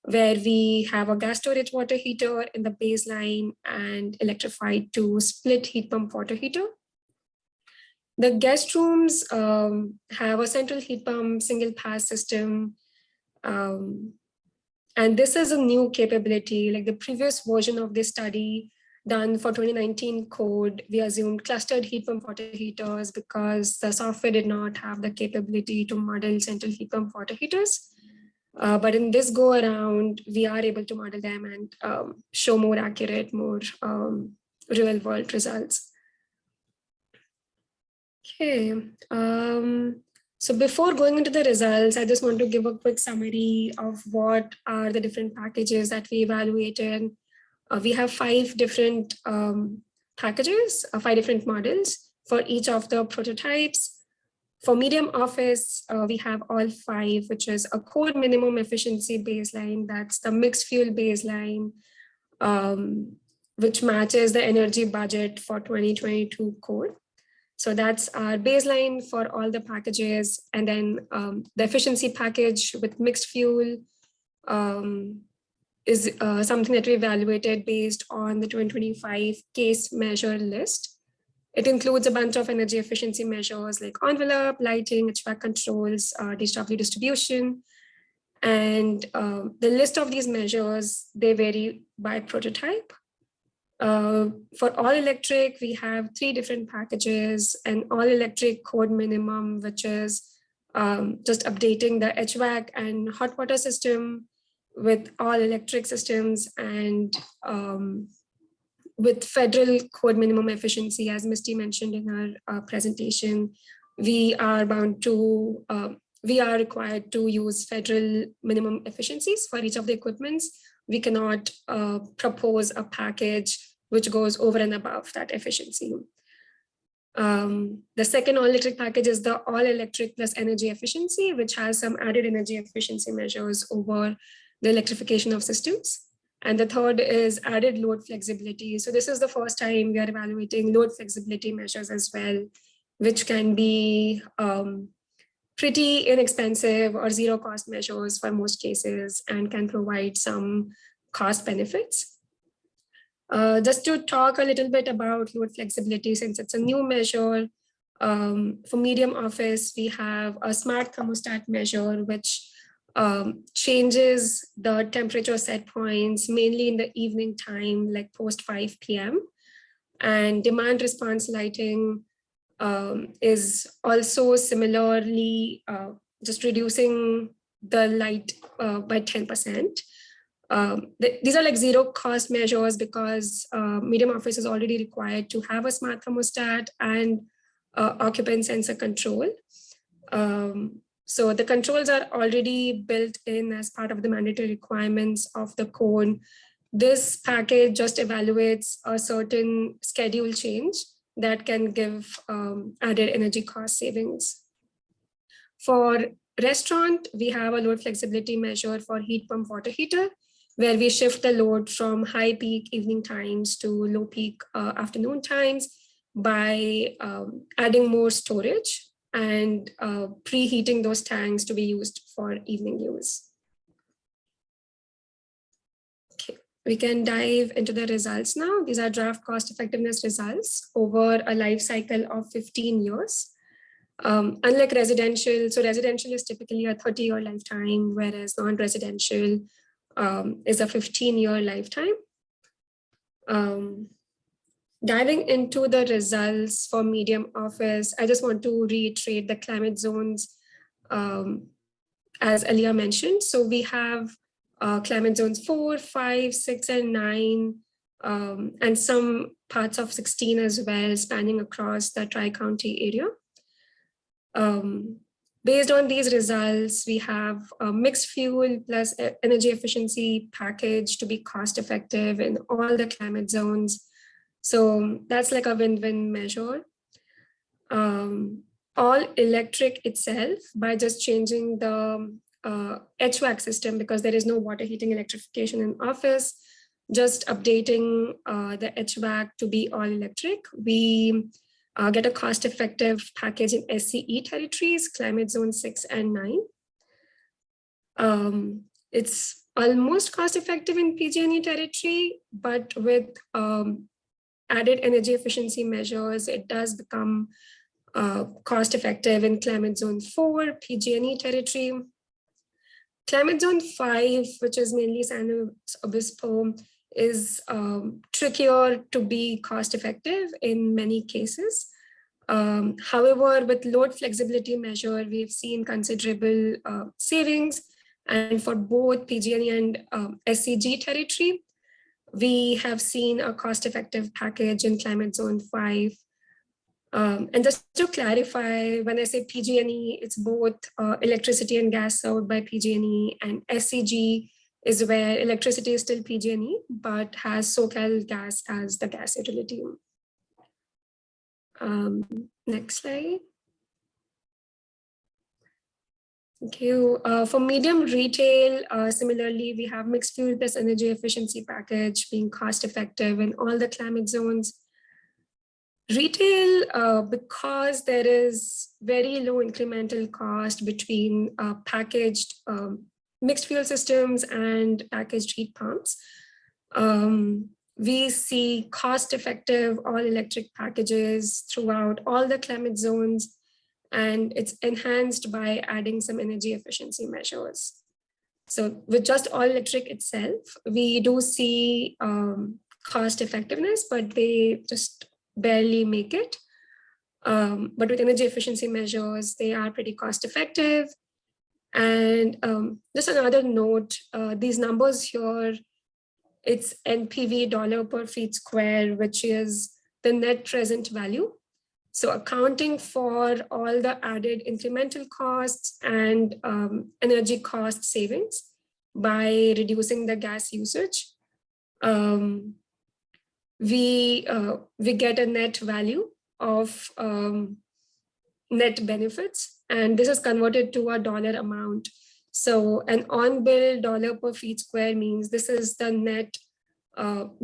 where we have a gas storage water heater in the baseline and electrified to split heat pump water heater. The guest rooms have a central heat pump single pass system. And this is a new capability. Like the previous version of this study done for 2019 code, we assumed clustered heat pump water heaters because the software did not have the capability to model central heat pump water heaters. But in this go around, we are able to model them and show more accurate, more real world results. Okay, so before going into the results, I just want to give a quick summary of what are the different packages that we evaluated. We have 5 different packages, 5 different models for each of the prototypes. For medium office, we have all 5, which is a code minimum efficiency baseline. That's the mixed fuel baseline, which matches the energy budget for 2022 code. So that's our baseline for all the packages. And then the efficiency package with mixed fuel is something that we evaluated based on the 2025 case measure list. It includes a bunch of energy efficiency measures like envelope, lighting, HVAC controls, DSW distribution. And the list of these measures, they vary by prototype. For all electric, we have 3 different packages, and all electric code minimum, which is just updating the HVAC and hot water system with all electric systems, and with federal code minimum efficiency, as Misty mentioned in our presentation, we are required to use federal minimum efficiencies for each of the equipments. We cannot propose a package which goes over and above that efficiency. The second all electric package is the all electric plus energy efficiency, which has some added energy efficiency measures over the electrification of systems. And the third is added load flexibility. So this is the first time we are evaluating load flexibility measures as well, which can be pretty inexpensive or zero cost measures for most cases and can provide some cost benefits. Just to talk a little bit about load flexibility, since it's a new measure, For medium office, we have a smart thermostat measure, which changes the temperature set points mainly in the evening time, like post 5 p.m. And demand response lighting is also similarly just reducing the light by 10%. These are like zero cost measures because medium office is already required to have a smart thermostat and occupant sensor control. So the controls are already built in as part of the mandatory requirements of the code. This package just evaluates a certain schedule change that can give added energy cost savings. For restaurant, we have a load flexibility measure for heat pump water heater, where we shift the load from high peak evening times to low peak afternoon times by adding more storage and preheating those tanks to be used for evening use. Okay, we can dive into the results now. These are draft cost effectiveness results over a life cycle of 15 years. Unlike residential, so residential is typically a 30-year lifetime, whereas non-residential is a 15-year lifetime. Diving into the results for medium office, I just want to reiterate the climate zones as Alia mentioned. So we have climate zones 4, 5, 6, and 9, and some parts of 16 as well, spanning across the Tri-County area. Based on these results, we have a mixed fuel plus energy efficiency package to be cost effective in all the climate zones. So that's like a win-win measure. All electric itself, by just changing the HVAC system, because there is no water heating electrification in office, just updating the HVAC to be all electric, we get a cost-effective package in SCE territories, climate zone 6 and 9. It's almost cost-effective in PG&E territory, but with added energy efficiency measures, it does become cost-effective in climate zone 4, PG&E territory. Climate zone 5, which is mainly San Luis Obispo, is trickier to be cost-effective in many cases. However, with load flexibility measure, we've seen considerable savings. And for both PG&E and SCG territory, we have seen a cost-effective package in climate zone 5. And just to clarify, when I say PG&E, it's both electricity and gas served by PG&E, and SCG is where electricity is still PG&E, but has SoCal Gas as the gas utility. Next slide. Thank you. For medium retail, similarly, we have mixed fuel plus energy efficiency package being cost effective in all the climate zones. Retail, because there is very low incremental cost between packaged mixed fuel systems and packaged heat pumps, we see cost-effective all-electric packages throughout all the climate zones, and it's enhanced by adding some energy efficiency measures. So with just all-electric itself, we do see cost effectiveness, but they just barely make it. But with energy efficiency measures, they are pretty cost-effective. And just another note, these numbers here, it's NPV dollar per feet square, which is the net present value. So accounting for all the added incremental costs and energy cost savings by reducing the gas usage, we get a net value of net benefits, and this is converted to a dollar amount. So an on-bill dollar per feet square means this is the net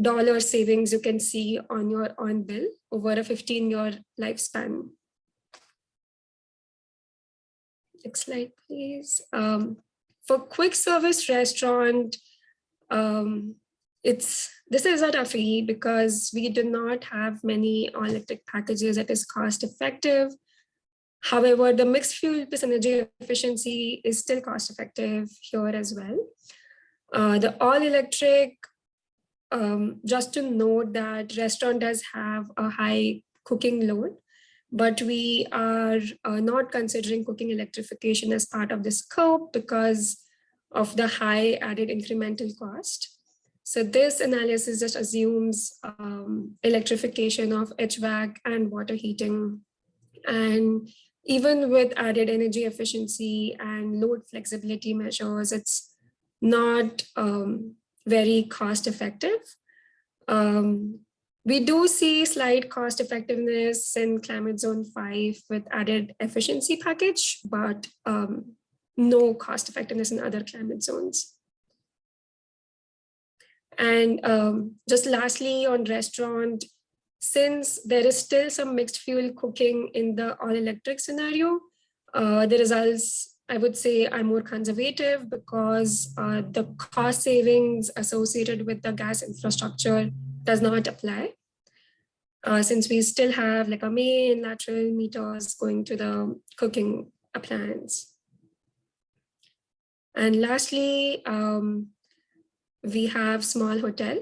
dollar savings you can see on your on-bill over a 15-year lifespan. Next slide, please. For quick service restaurant, this is a toughie because we do not have many all-electric packages that is cost effective. However, the mixed fuel plus energy efficiency is still cost effective here as well. The all electric, just to note that restaurant does have a high cooking load, but we are not considering cooking electrification as part of the scope because of the high added incremental cost. So this analysis just assumes electrification of HVAC and water heating. And even with added energy efficiency and load flexibility measures, it's not very cost effective. We do see slight cost effectiveness in climate zone 5 with added efficiency package, but no cost effectiveness in other climate zones. And just lastly on restaurant, since there is still some mixed fuel cooking in the all electric scenario, the results, I would say, are more conservative because the cost savings associated with the gas infrastructure does not apply. Since we still have like a main lateral meters going to the cooking appliance. And lastly, we have small hotel.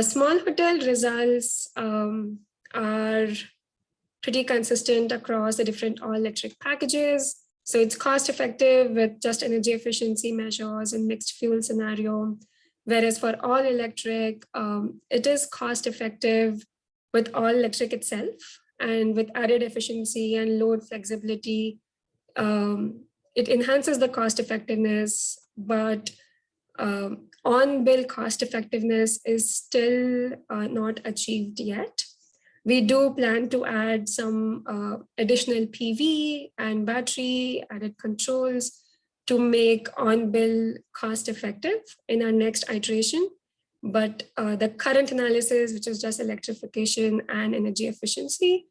Small hotel results are pretty consistent across the different all electric packages. So it's cost effective with just energy efficiency measures and mixed fuel scenario. Whereas for all electric, it is cost effective with all electric itself and with added efficiency and load flexibility. It enhances the cost effectiveness, but on-bill cost effectiveness is still not achieved yet. We do plan to add some additional PV and battery added controls to make on-bill cost effective in our next iteration. But the current analysis, which is just electrification and energy efficiency,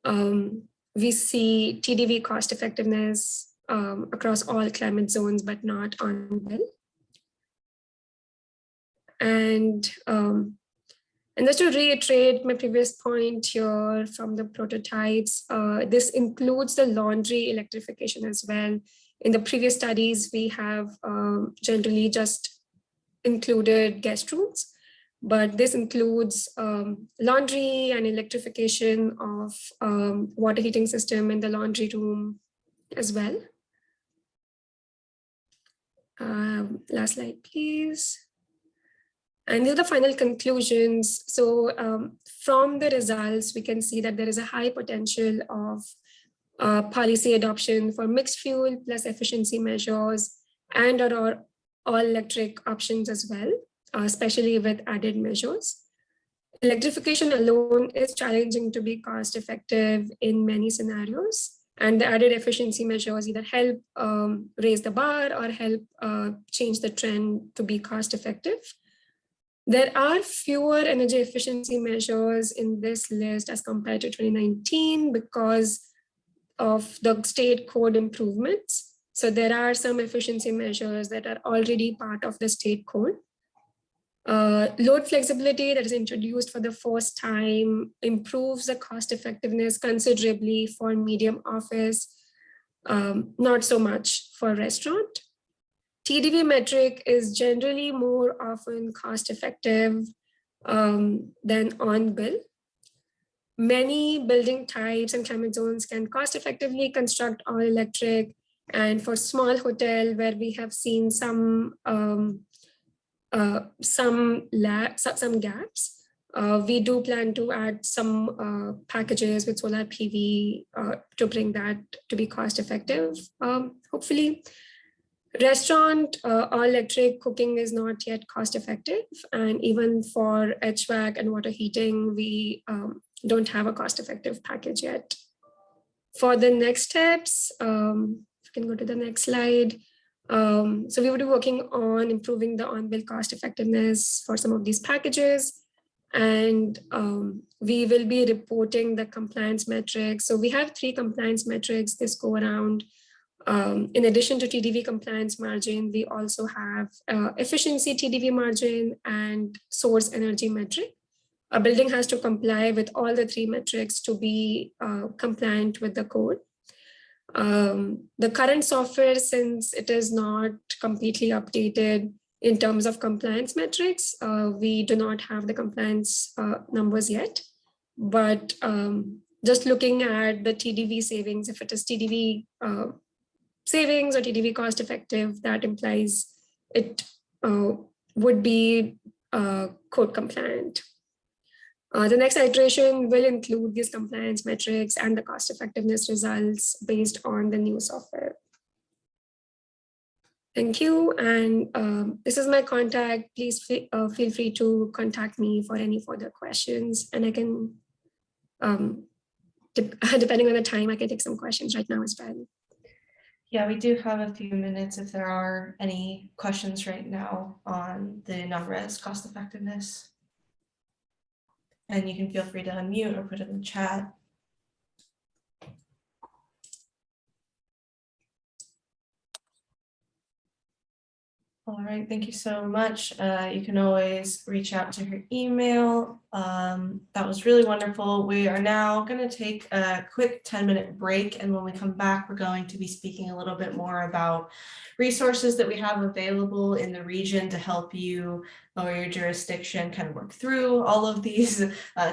we see TDV cost effectiveness across all climate zones, but not on-bill. And just to reiterate my previous point here from the prototypes, this includes the laundry electrification as well. In the previous studies, we have generally just included guest rooms, but this includes laundry and electrification of water heating system in the laundry room as well. Last slide, please. And these are the final conclusions. So from the results, we can see that there is a high potential of policy adoption for mixed fuel plus efficiency measures and or all electric options as well, especially with added measures. Electrification alone is challenging to be cost effective in many scenarios. And the added efficiency measures either help raise the bar or help change the trend to be cost effective. There are fewer energy efficiency measures in this list as compared to 2019 because of the state code improvements. So there are some efficiency measures that are already part of the state code. Load flexibility that is introduced for the first time improves the cost effectiveness considerably for medium office, not so much for restaurant. TDV metric is generally more often cost effective than on bill. Many building types and climate zones can cost effectively construct all electric, and for small hotel where we have seen some gaps, we do plan to add some packages with solar PV to bring that to be cost effective, hopefully. Restaurant all electric cooking is not yet cost effective, and even for HVAC and water heating, we don't have a cost effective package yet. For the next steps, if you can go to the next slide. So we will be working on improving the on-bill cost effectiveness for some of these packages, and we will be reporting the compliance metrics. So we have 3 compliance metrics this go around. In addition to TDV compliance margin, we also have efficiency TDV margin and source energy metric. A building has to comply with all the 3 metrics to be compliant with the code. The current software, since it is not completely updated in terms of compliance metrics, we do not have the compliance numbers yet. But just looking at the TDV savings, if it is TDV savings or TDV cost effective, that implies it would be code compliant. The next iteration will include these compliance metrics and the cost effectiveness results based on the new software. Thank you. And this is my contact. Please feel free to contact me for any further questions. And I can, depending on the time, I can take some questions right now as well. Yeah, we do have a few minutes if there are any questions right now on the non-res cost effectiveness. And you can feel free to unmute or put it in the chat. All right, thank you so much. You can always reach out to her email. That was really wonderful. We are now going to take a quick 10-minute break. And when we come back, we're going to be speaking a little bit more about resources that we have available in the region to help you or your jurisdiction kind of work through all of these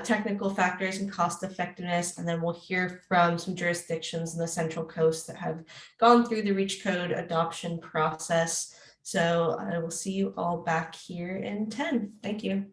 technical factors and cost effectiveness. And then we'll hear from some jurisdictions in the Central Coast that have gone through the REACH code adoption process. So I will see you all back here in 10. Thank you.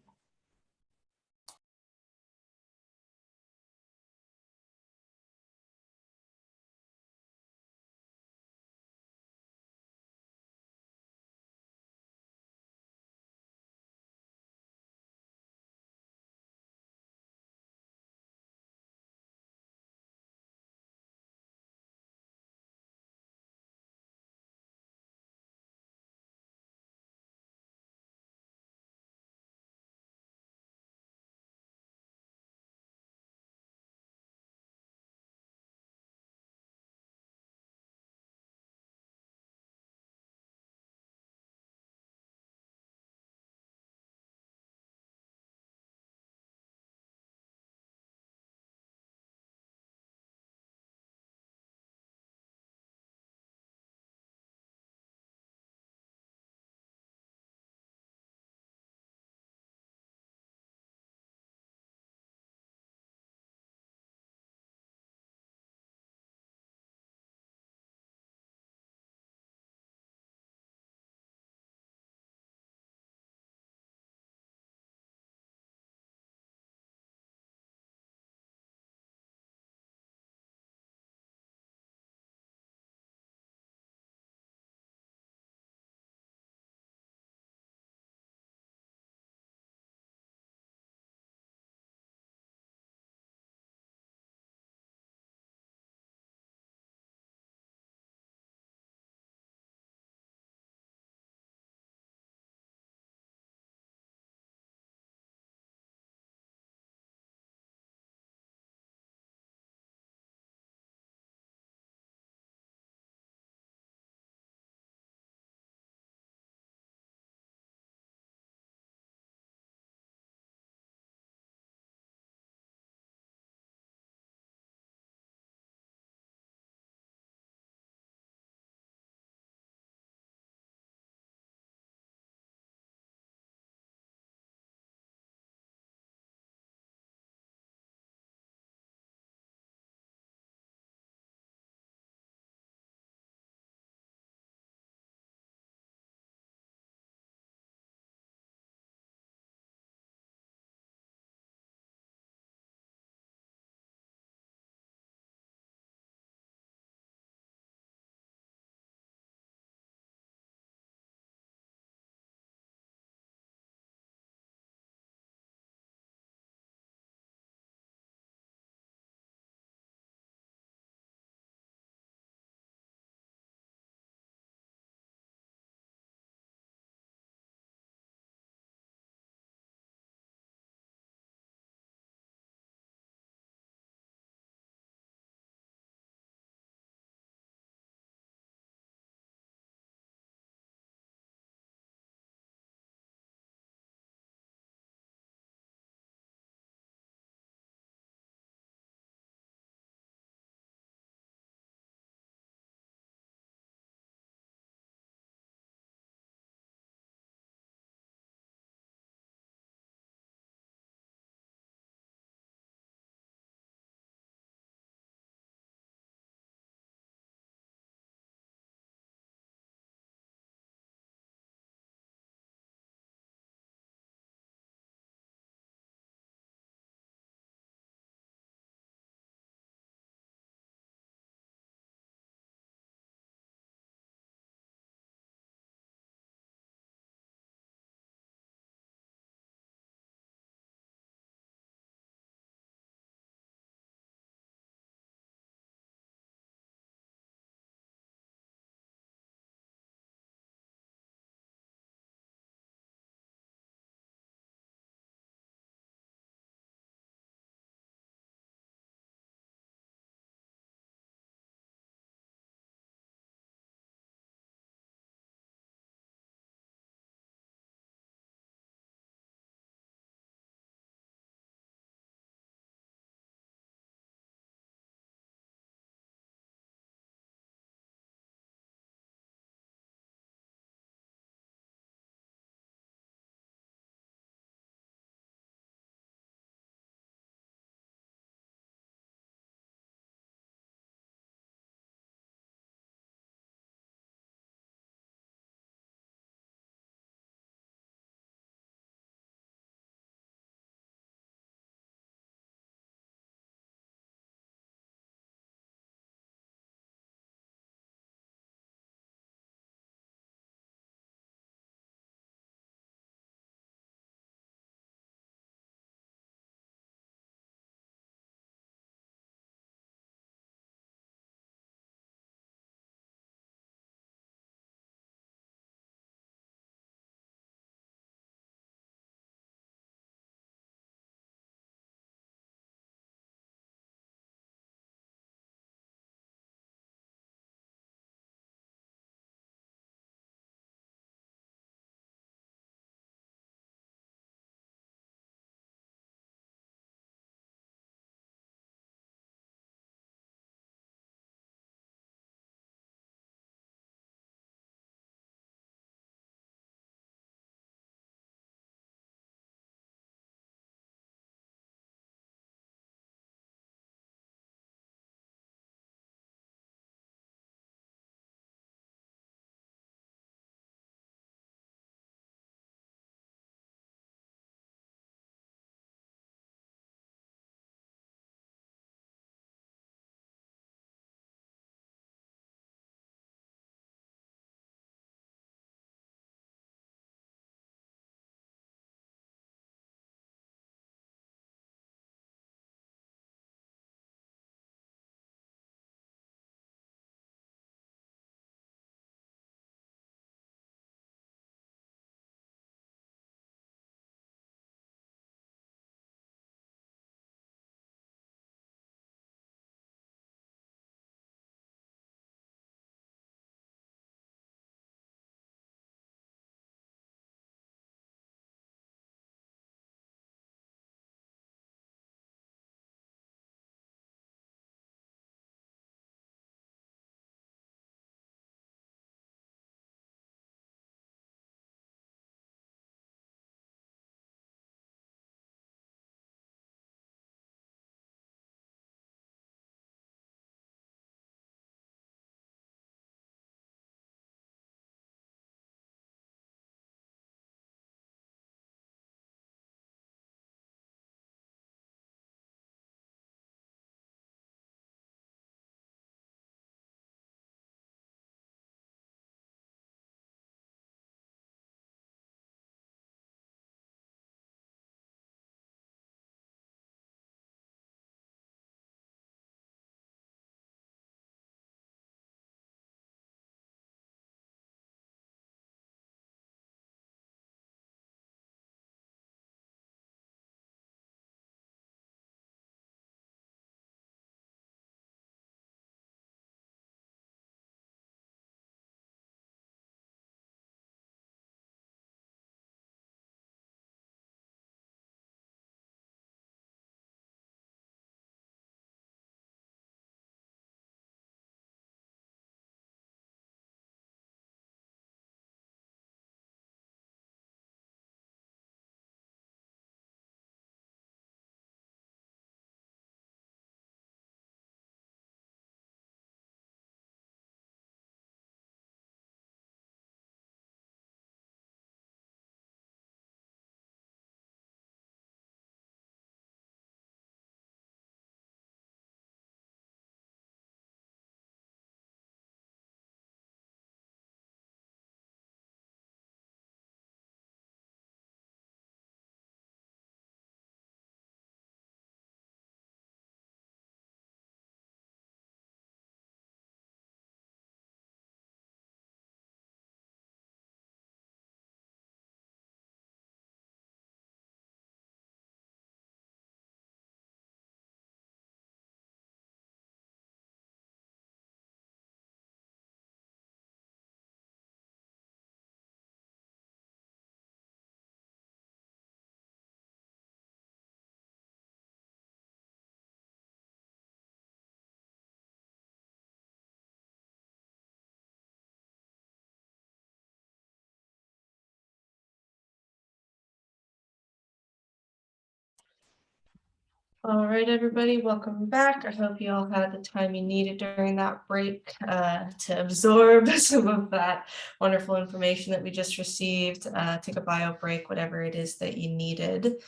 All right, everybody, welcome back. I hope you all had the time you needed during that break to absorb some of that wonderful information that we just received. Take a bio break, whatever it is that you needed.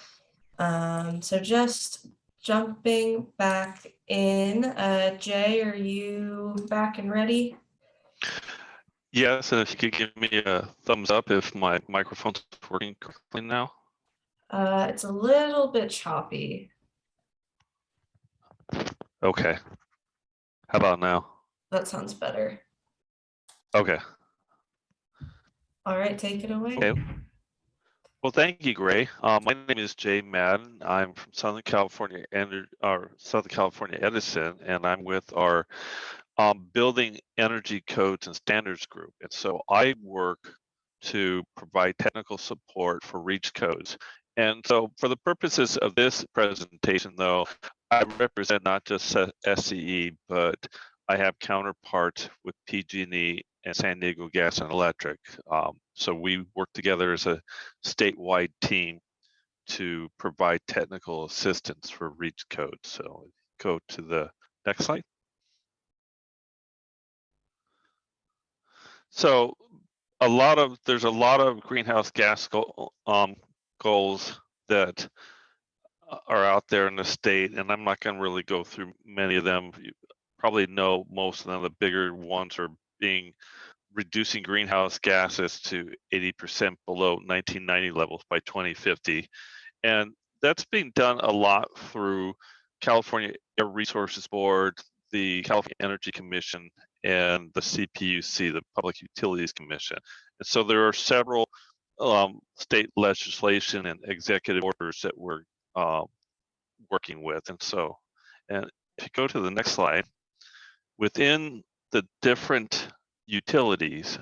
So just jumping back in, Jay, are you back and ready? Yes, and if you could give me a thumbs up if my microphone's working correctly now. It's a little bit choppy. Okay. How about now? That sounds better. Okay. All right, take it away. Okay. Well, thank you, Gray. My name is Jay Madden. I'm from Southern California Edison, and I'm with our Building Energy Codes and Standards group. And so I work to provide technical support for REACH codes. And so for the purposes of this presentation, though, I represent not just SCE, but I have counterparts with PG&E and San Diego Gas and Electric. So we work together as a statewide team to provide technical assistance for REACH codes. So go to the next slide. So there's a lot of greenhouse gas goals that are out there in the state, and I'm not going to really go through many of them. You probably know most of them. The bigger ones are reducing greenhouse gases to 80% below 1990 levels by 2050. And that's being done a lot through California Air Resources Board, the California Energy Commission, and the CPUC, the Public Utilities Commission. And so there are several state legislation and executive orders that we're working with. And if you go to the next slide, within the different utilities,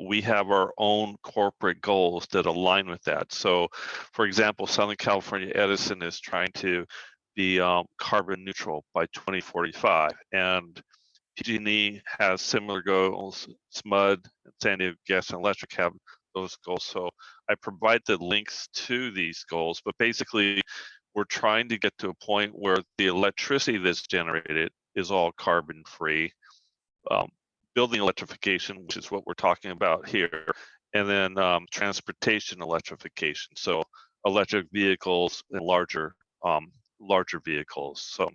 we have our own corporate goals that align with that. So, for example, Southern California Edison is trying to be carbon neutral by 2045, and PG&E has similar goals. SMUD and San Diego Gas and Electric have those goals. So I provide the links to these goals, but basically we're trying to get to a point where the electricity that's generated is all carbon free. Building electrification, which is what we're talking about here, and then transportation electrification. So electric vehicles and larger vehicles. So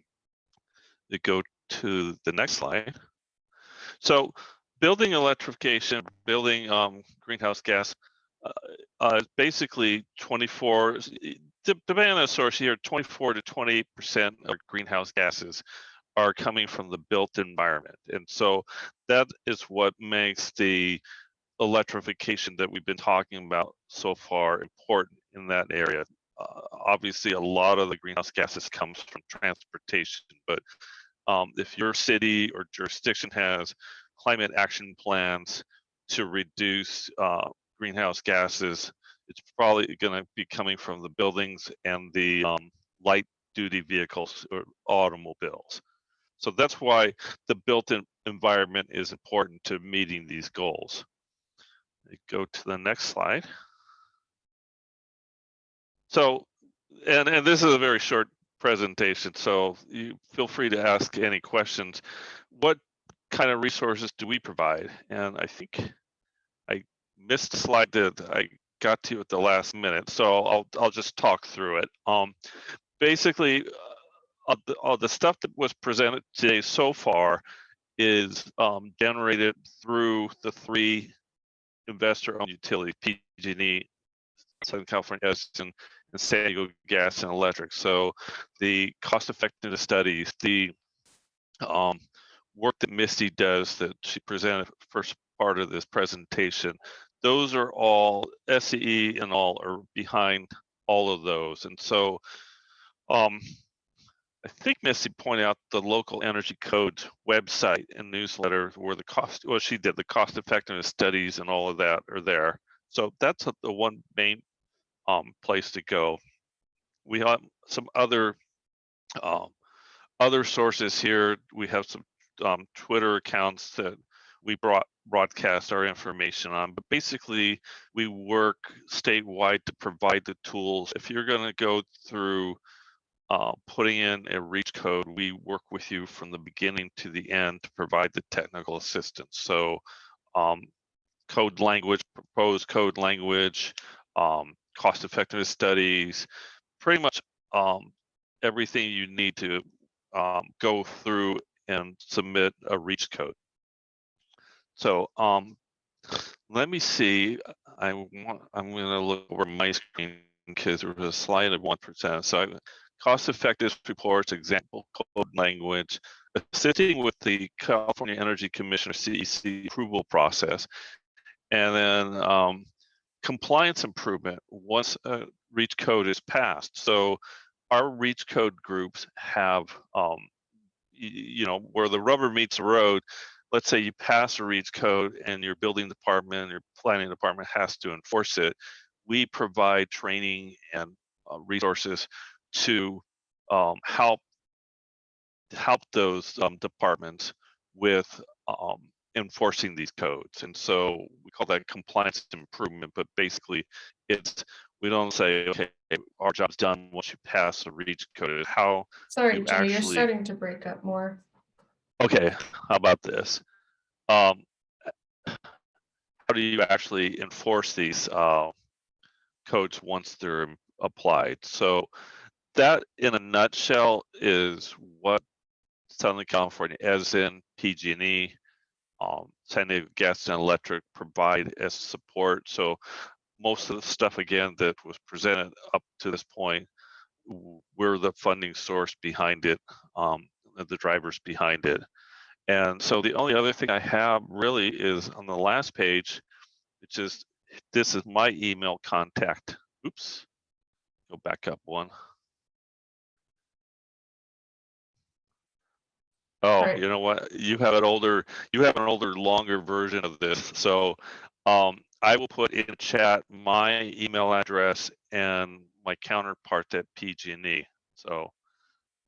you go to the next slide. So building electrification, building greenhouse gas, basically 24, depending on the source here, 24 to 28% of greenhouse gases are coming from the built environment. And so that is what makes the electrification that we've been talking about so far important in that area. Obviously, a lot of the greenhouse gases comes from transportation, but if your city or jurisdiction has climate action plans to reduce greenhouse gases, it's probably going to be coming from the buildings and the light duty vehicles or automobiles. So that's why the built environment is important to meeting these goals. Go to the next slide. So, and this is a very short presentation, so you feel free to ask any questions. What kind of resources do we provide? And I think I missed a slide that I got to at the last minute, so I'll just talk through it. Basically, all the stuff that was presented today so far is generated through the 3 investor-owned utilities, PG&E, Southern California Edison, and San Diego Gas and Electric. So the cost-effectiveness studies, the work that Misty does that she presented first part of this presentation, those are all SCE and all are behind all of those. And so I think Misty pointed out the local energy codes website and newsletter where she did the cost effectiveness studies and all of that are there. So that's the one main place to go. We have some other sources here. We have some Twitter accounts that we broadcast our information on, but basically we work statewide to provide the tools. If you're going to go through putting in a reach code, we work with you from the beginning to the end to provide the technical assistance. So code language, proposed code language, cost effectiveness studies, pretty much everything you need to go through and submit a reach code. So let me see. I'm going to look over my screen because there was a slide of 1%. So cost effective reports, example code language, assisting with the California Energy Commission or CEC approval process, and then compliance improvement once a reach code is passed. So our reach code groups have, you know, where the rubber meets the road. Let's say you pass a reach code and your building department, your planning department has to enforce it. We provide training and resources to help those departments with enforcing these codes. And so we call that compliance improvement, but basically it's, we don't say, okay, our job's done once you pass a reach code. It's how Sorry, you Joe, you're actually, starting to break up more. okay, how about this? How do you actually enforce these codes once they're applied? So that in a nutshell is what Southern California, as in PG&E, San Diego Gas and Electric provide as support. So most of the stuff, again, that was presented up to this point, we're the funding source behind it, the drivers behind it. And so the only other thing I have really is on the last page, which is, this is my email contact. Oops, go back up one. Oh, Right. you know what? You have an older, longer version of this. So I will put in chat my email address and my counterpart at PG&E. So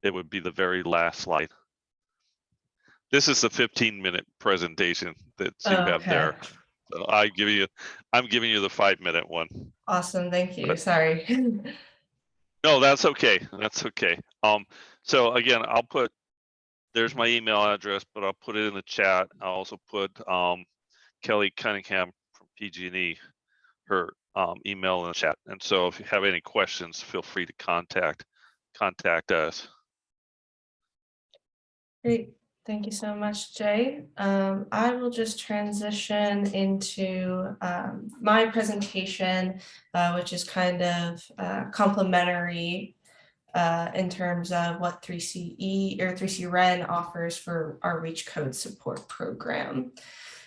it would be the very last slide. This is the 15-minute presentation that you have Okay. there. So I'm giving you the 5-minute one. Awesome. Thank you. But- Sorry. No, that's okay. That's okay. So again, there's my email address, but I'll put it in the chat. I'll also put Kelly Cunningham from PG&E, her email in the chat. And so if you have any questions, feel free to contact us. Great. Thank you so much, Jay. I will just transition into my presentation, which is kind of complementary in terms of what 3CE or 3C Ren offers for our Reach Code support program.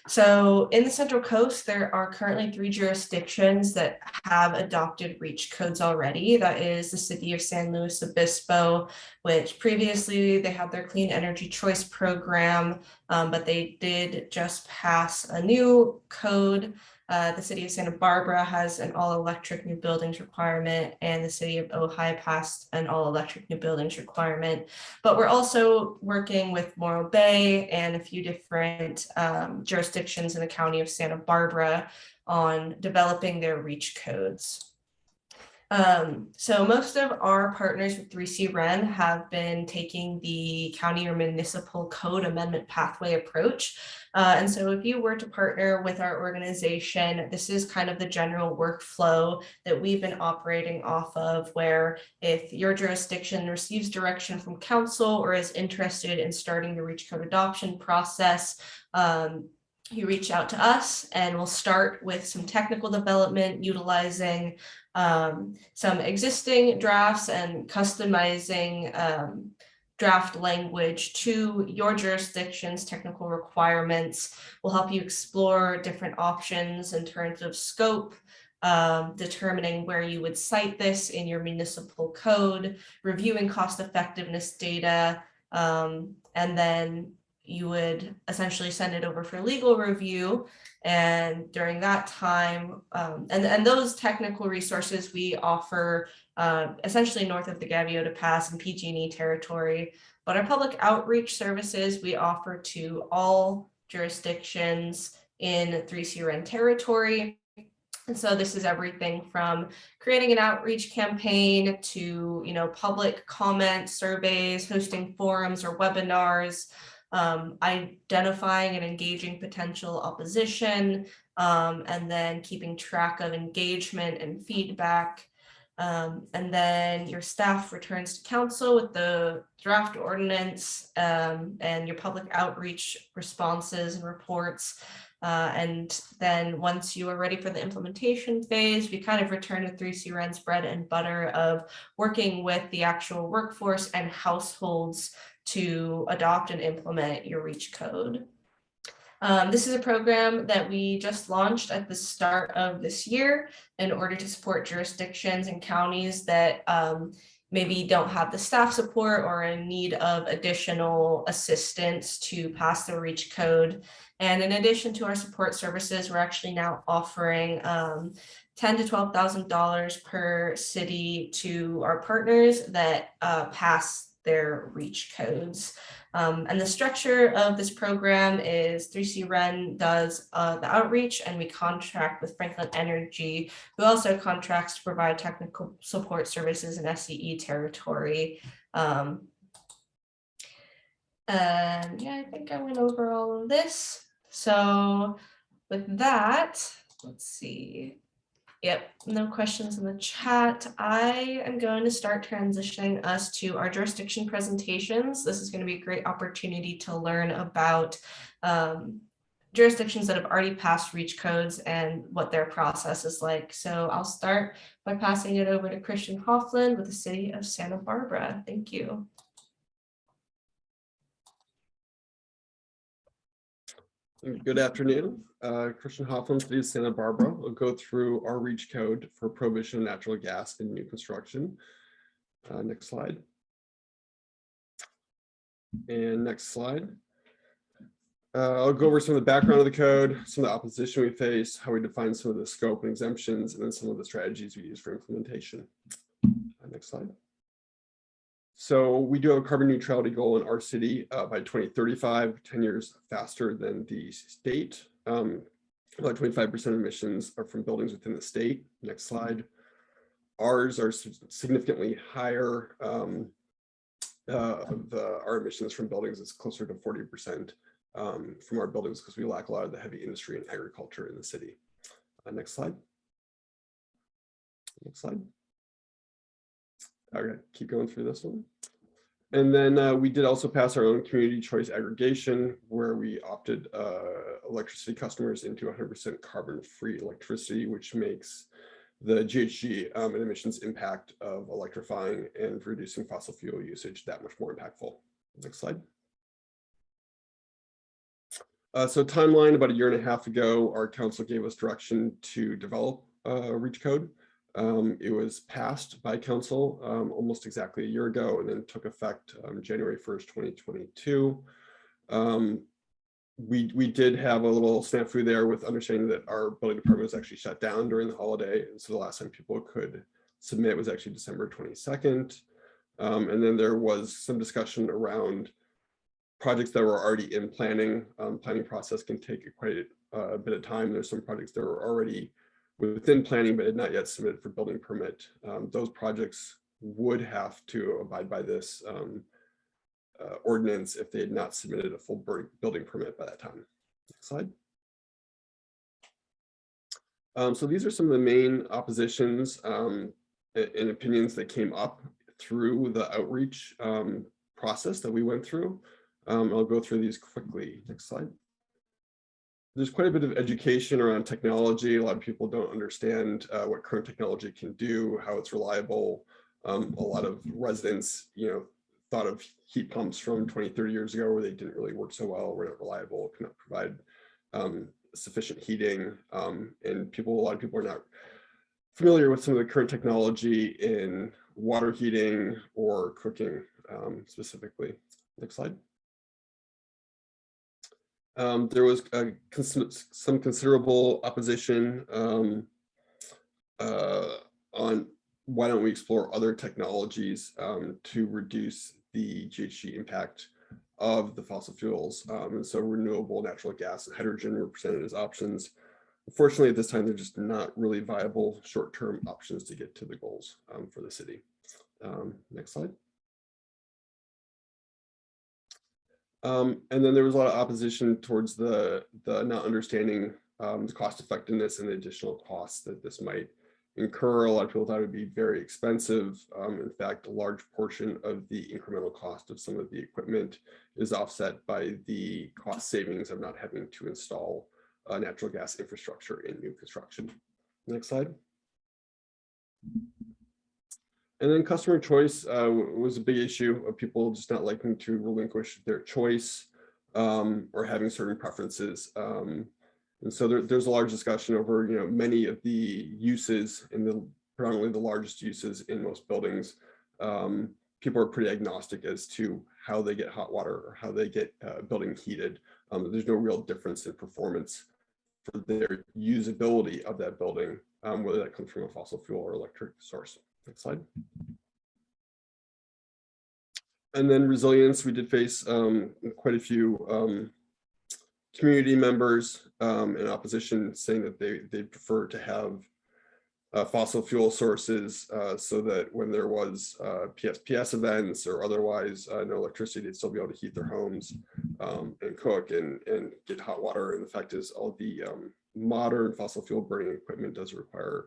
So in the Central Coast, there are currently 3 jurisdictions that have adopted Reach codes already. That is the city of San Luis Obispo, which previously they had their Clean Energy Choice program, but they did just pass a new code. The city of Santa Barbara has an all-electric new buildings requirement, and the city of Ojai passed an all-electric new buildings requirement. But we're also working with Morro Bay and a few different jurisdictions in the county of Santa Barbara on developing their Reach codes. So most of our partners with 3C Ren have been taking the county or municipal code amendment pathway approach. And so if you were to partner with our organization, this is kind of the general workflow that we've been operating off of, where if your jurisdiction receives direction from council or is interested in starting the Reach Code adoption process, you reach out to us and we'll start with some technical development utilizing some existing drafts and customizing draft language to your jurisdiction's technical requirements. We'll help you explore different options in terms of scope, determining where you would cite this in your municipal code, reviewing cost effectiveness data, and then you would essentially send it over for legal review. And during that time, and those technical resources we offer essentially north of the Gaviota Pass and PG&E territory. But our public outreach services we offer to all jurisdictions in 3C Ren territory. And so this is everything from creating an outreach campaign to, public comment surveys, hosting forums or webinars, identifying and engaging potential opposition, and then keeping track of engagement and feedback. And then your staff returns to council with the draft ordinance, and your public outreach responses and reports. And then once you are ready for the implementation phase, we kind of return to 3C Ren's bread and butter of working with the actual workforce and households to adopt and implement your REACH code. This is a program that we just launched at the start of this year in order to support jurisdictions and counties that maybe don't have the staff support or in need of additional assistance to pass the REACH code. And in addition to our support services, we're actually now offering $10,000 to $12,000 per city to our partners that pass their REACH codes. And the structure of this program is 3C Ren does the outreach, and we contract with Franklin Energy, who also contracts to provide technical support services in SCE territory. And yeah, I think I went over all of this. So with that, let's see. Yep, no questions in the chat. I am going to start transitioning us to our jurisdiction presentations. This is going to be a great opportunity to learn about jurisdictions that have already passed REACH codes and what their process is like. So I'll start by passing it over to Christian Hoffland with the City of Santa Barbara. Thank you. Good afternoon. Christian Hoffland, City of Santa Barbara. We'll go through our REACH code for prohibition of natural gas in new construction. Next slide. And next slide. I'll go over some of the background of the code, some of the opposition we face, how we define some of the scope and exemptions, and then some of the strategies we use for implementation. Next slide. So we do have a carbon neutrality goal in our city by 2035, 10 years faster than the state. About 25% of emissions are from buildings within the state. Next slide. Ours are significantly higher. Our emissions from buildings is closer to 40% from our buildings because we lack a lot of the heavy industry and agriculture in the city. Next slide. Next slide. Okay, keep going through this one. And then we did also pass our own community choice aggregation where we opted electricity customers into 100% carbon-free electricity, which makes the GHG and emissions impact of electrifying and reducing fossil fuel usage that much more impactful. Next slide. So timeline, about a year and a half ago, our council gave us direction to develop a REACH code. It was passed by council almost exactly a year ago and then took effect January 1st, 2022. We did have a little snafu there with understanding that our building department was actually shut down during the holiday. And so the last time people could submit was actually December 22nd. And then there was some discussion around projects that were already in planning. Planning process can take quite a bit of time. There's some projects that were already within planning, but had not yet submitted for building permit. Those projects would have to abide by this ordinance if they had not submitted a full building permit by that time. Next slide. So these are some of the main oppositions and opinions that came up through the outreach process that we went through. I'll go through these quickly. Next slide. There's quite a bit of education around technology. A lot of people don't understand what current technology can do, how it's reliable. A lot of residents, thought of heat pumps from 20, 30 years ago where they didn't really work so well, were not reliable, could not provide sufficient heating. And a lot of people are not familiar with some of the current technology in water heating or cooking specifically. Next slide. There was some considerable opposition on why don't we explore other technologies to reduce the GHG impact of the fossil fuels. And so renewable natural gas and hydrogen were presented as options. Unfortunately, at this time, they're just not really viable short-term options to get to the goals for the city. Next slide. And then there was a lot of opposition towards the not understanding the cost effectiveness and the additional costs that this might incur. A lot of people thought it would be very expensive. In fact, a large portion of the incremental cost of some of the equipment is offset by the cost savings of not having to install natural gas infrastructure in new construction. Next slide. And then customer choice was a big issue of people just not liking to relinquish their choice or having certain preferences. And so there's a large discussion over, many of the uses and predominantly the largest uses in most buildings. People are pretty agnostic as to how they get hot water or how they get building heated. There's no real difference in performance for their usability of that building, whether that comes from a fossil fuel or electric source. Next slide. And then resilience, we did face quite a few community members in opposition saying that they prefer to have fossil fuel sources so that when there was PSPS events or otherwise no electricity, they'd still be able to heat their homes and cook and get hot water. And the fact is all the modern fossil fuel burning equipment does require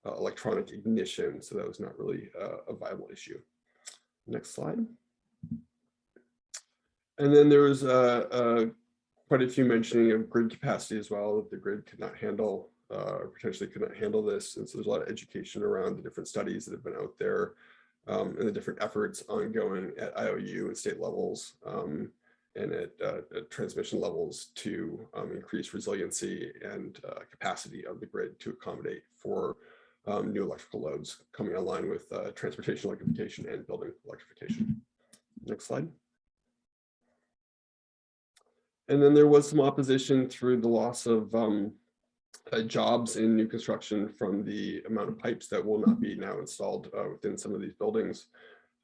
electronic ignition. So that was not really a viable issue. Next slide. And then there was quite a few mentioning of grid capacity as well, that the grid could not handle or potentially could not handle this. And so there's a lot of education around the different studies that have been out there and the different efforts ongoing at IOU and state levels and at transmission levels to increase resiliency and capacity of the grid to accommodate for new electrical loads coming online with transportation electrification and building electrification. Next slide. And then there was some opposition through the loss of jobs in new construction from the amount of pipes that will not be now installed within some of these buildings.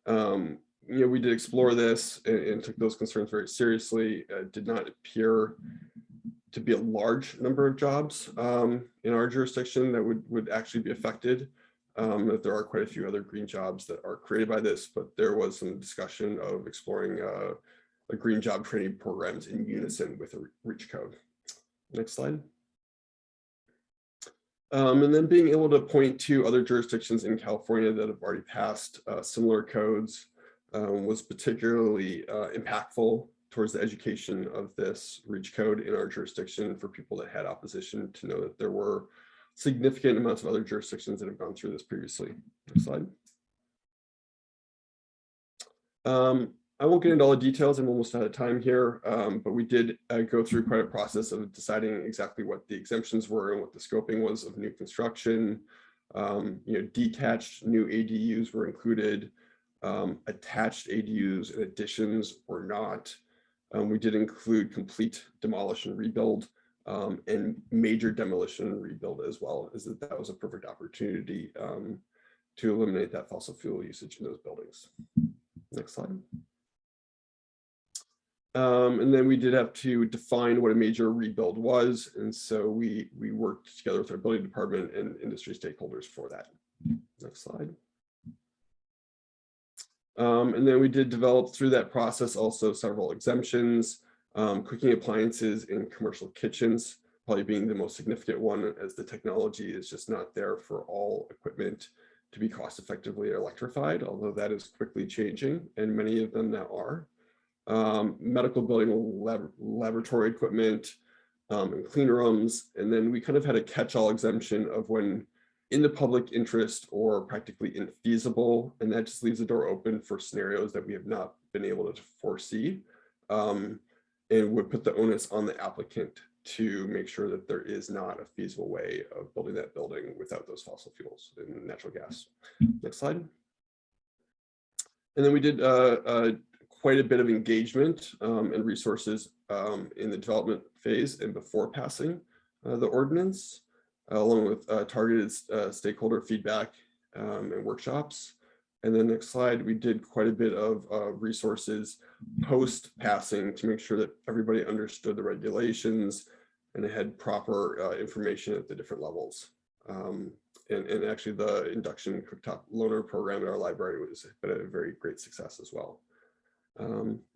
We did explore this and took those concerns very seriously. It did not appear to be a large number of jobs in our jurisdiction that would actually be affected. That there are quite a few other green jobs that are created by this, but there was some discussion of exploring green job training programs in unison with the REACH code. Next slide. And then being able to point to other jurisdictions in California that have already passed similar codes was particularly impactful towards the education of this REACH code in our jurisdiction for people that had opposition to know that there were significant amounts of other jurisdictions that have gone through this previously. Next slide. I won't get into all the details. I'm almost out of time here, but we did go through quite a process of deciding exactly what the exemptions were and what the scoping was of new construction. Detached new ADUs were included. Attached ADUs and additions were not. We did include complete demolish and rebuild and major demolition and rebuild as well, as that was a perfect opportunity to eliminate that fossil fuel usage in those buildings. Next slide. And then we did have to define what a major rebuild was. And so we worked together with our building department and industry stakeholders for that. Next slide. And then we did develop through that process also several exemptions, cooking appliances in commercial kitchens, probably being the most significant one, as the technology is just not there for all equipment to be cost effectively electrified, although that is quickly changing and many of them now are. Medical building laboratory equipment and clean rooms. And then we kind of had a catch-all exemption of when in the public interest or practically infeasible. And that just leaves the door open for scenarios that we have not been able to foresee and would put the onus on the applicant to make sure that there is not a feasible way of building that building without those fossil fuels and natural gas. Next slide. And then we did quite a bit of engagement and resources in the development phase and before passing the ordinance, along with targeted stakeholder feedback and workshops. And then next slide, we did quite a bit of resources post passing to make sure that everybody understood the regulations, and it had proper information at the different levels. And actually the induction cooktop loaner program at our library was been a very great success as well.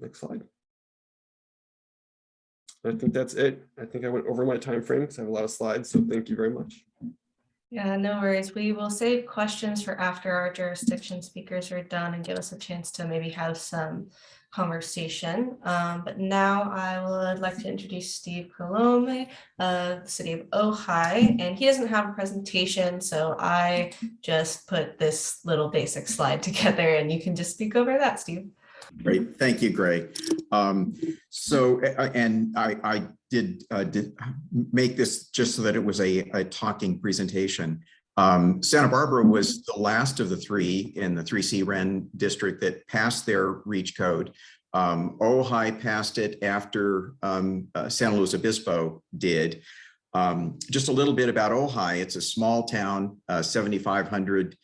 Next slide. I think that's it. I think I went over my time frame because I have a lot of slides, so thank you very much. Yeah, no worries. We will save questions for after our jurisdiction speakers are done and give us a chance to maybe have some conversation. But now I would like to introduce Steve Colome, the city of Ojai, and he doesn't have a presentation, so I just put this little basic slide together and you can just speak over that, Steve. Great, thank you, Greg. And I did make this just so that it was a talking presentation. Santa Barbara was the last of the three in the 3C Ren district that passed their REACH code. Ojai passed it after San Luis Obispo did. Just a little bit about Ojai. It's a small town, 7,500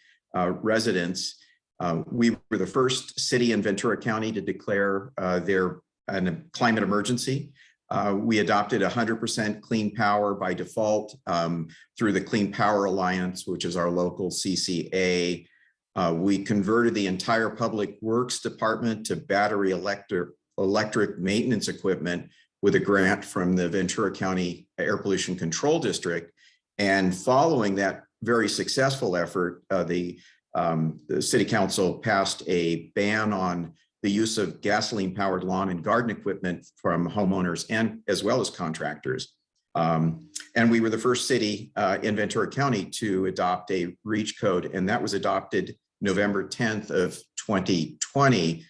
residents. We were the first city in Ventura County to declare their climate emergency. We adopted 100% clean power by default through the Clean Power Alliance, which is our local CCA. We converted the entire public works department to battery electric maintenance equipment with a grant from the Ventura County Air Pollution Control District. And following that very successful effort, the city council passed a ban on the use of gasoline-powered lawn and garden equipment from homeowners and as well as contractors. And we were the first city in Ventura County to adopt a REACH code, and that was adopted November 10th of 2020.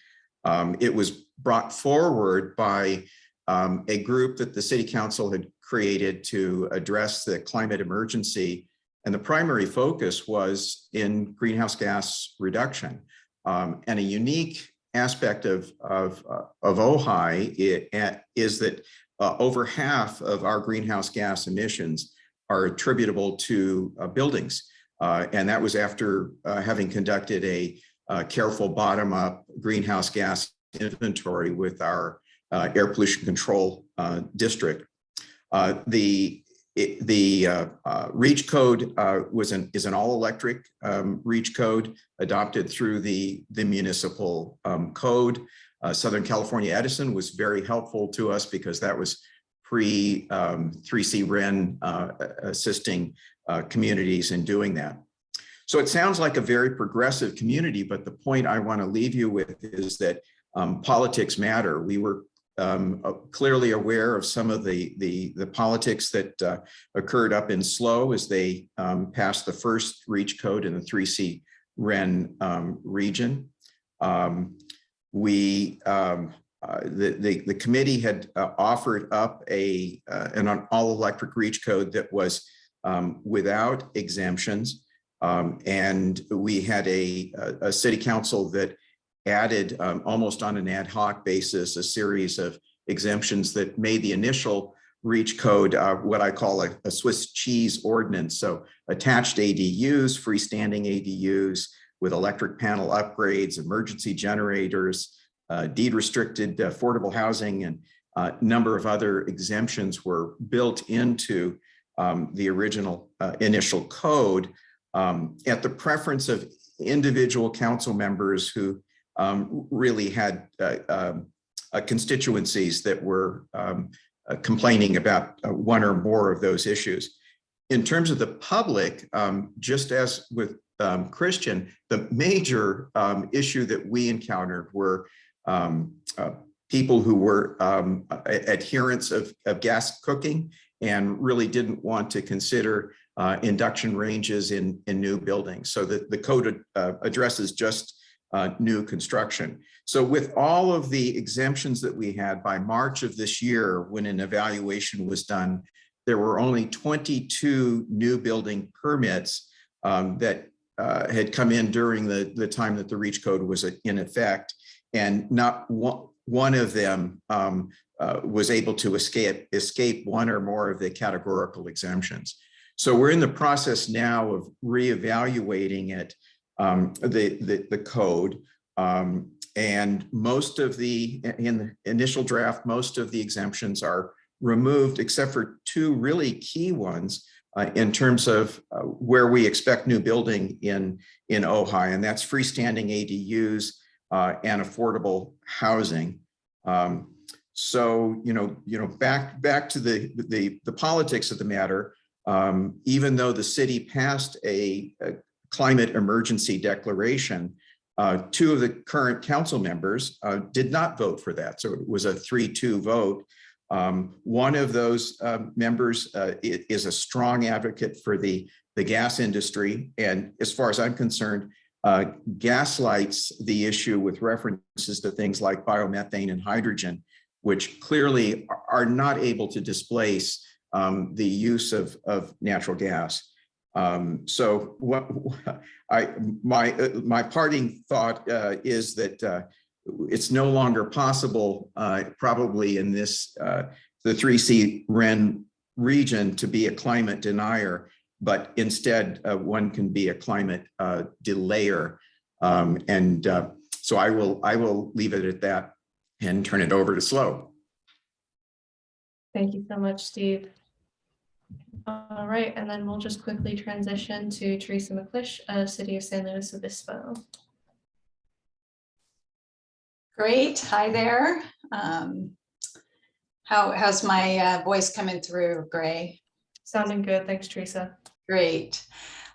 It was brought forward by a group that the city council had created to address the climate emergency. And the primary focus was in greenhouse gas reduction. And a unique aspect of Ojai is that over half of our greenhouse gas emissions are attributable to buildings. And that was after having conducted a careful bottom-up greenhouse gas inventory with our air pollution control district. The REACH code is an all-electric REACH code adopted through the municipal code. Southern California Edison was very helpful to us because that was pre 3C Ren assisting communities in doing that. So it sounds like a very progressive community, but the point I want to leave you with is that politics matter. We were clearly aware of some of the politics that occurred up in SLO as they passed the first REACH code in the 3C Ren region. The committee had offered up an all-electric REACH code that was without exemptions, and we had a city council that added almost on an ad hoc basis a series of exemptions that made the initial REACH code what I call a Swiss cheese ordinance. So attached ADUs, freestanding ADUs with electric panel upgrades, emergency generators, deed restricted affordable housing, and a number of other exemptions were built into the original initial code at the preference of individual council members who really had constituencies that were complaining about one or more of those issues. In terms of the public, just as with Christian, the major issue that we encountered were people who were adherents of gas cooking and really didn't want to consider induction ranges in new buildings. So the code addresses just new construction. So with all of the exemptions that we had by March of this year, when an evaluation was done, there were only 22 new building permits that had come in during the time that the REACH code was in effect, and not one of them was able to escape one or more of the categorical exemptions. So we're in the process now of reevaluating it, the code, and most of in the initial draft, most of the exemptions are removed, except for two really key ones in terms of where we expect new building in Ojai, and that's freestanding ADUs and affordable housing. So, back to the politics of the matter, even though the city passed a climate emergency declaration, two of the current council members did not vote for that. So it was a 3-2 vote. One of those members is a strong advocate for the gas industry. And as far as I'm concerned, gaslights the issue with references to things like biomethane and hydrogen, which clearly are not able to displace the use of natural gas. So my parting thought is that it's no longer possible, probably in this the 3C REN region, to be a climate denier, but instead one can be a climate delayer. So I will leave it at that and turn it over to Slow. Thank you so much, Steve. All right, and then we'll just quickly transition to Teresa McClish, City of San Luis Obispo. Great, hi there. How's my voice coming through, Gray? Sounding good, thanks, Teresa. Great.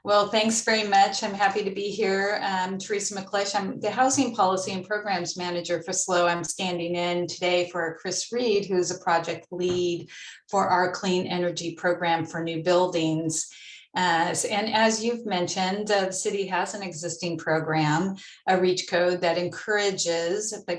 Well, thanks very much. I'm happy to be here. Teresa McClish. I'm the Housing Policy and Programs Manager for SLO. I'm standing in today for Chris Reed, who's a project lead for our Clean Energy Program for new buildings. And as you've mentioned, the city has an existing program, a REACH code that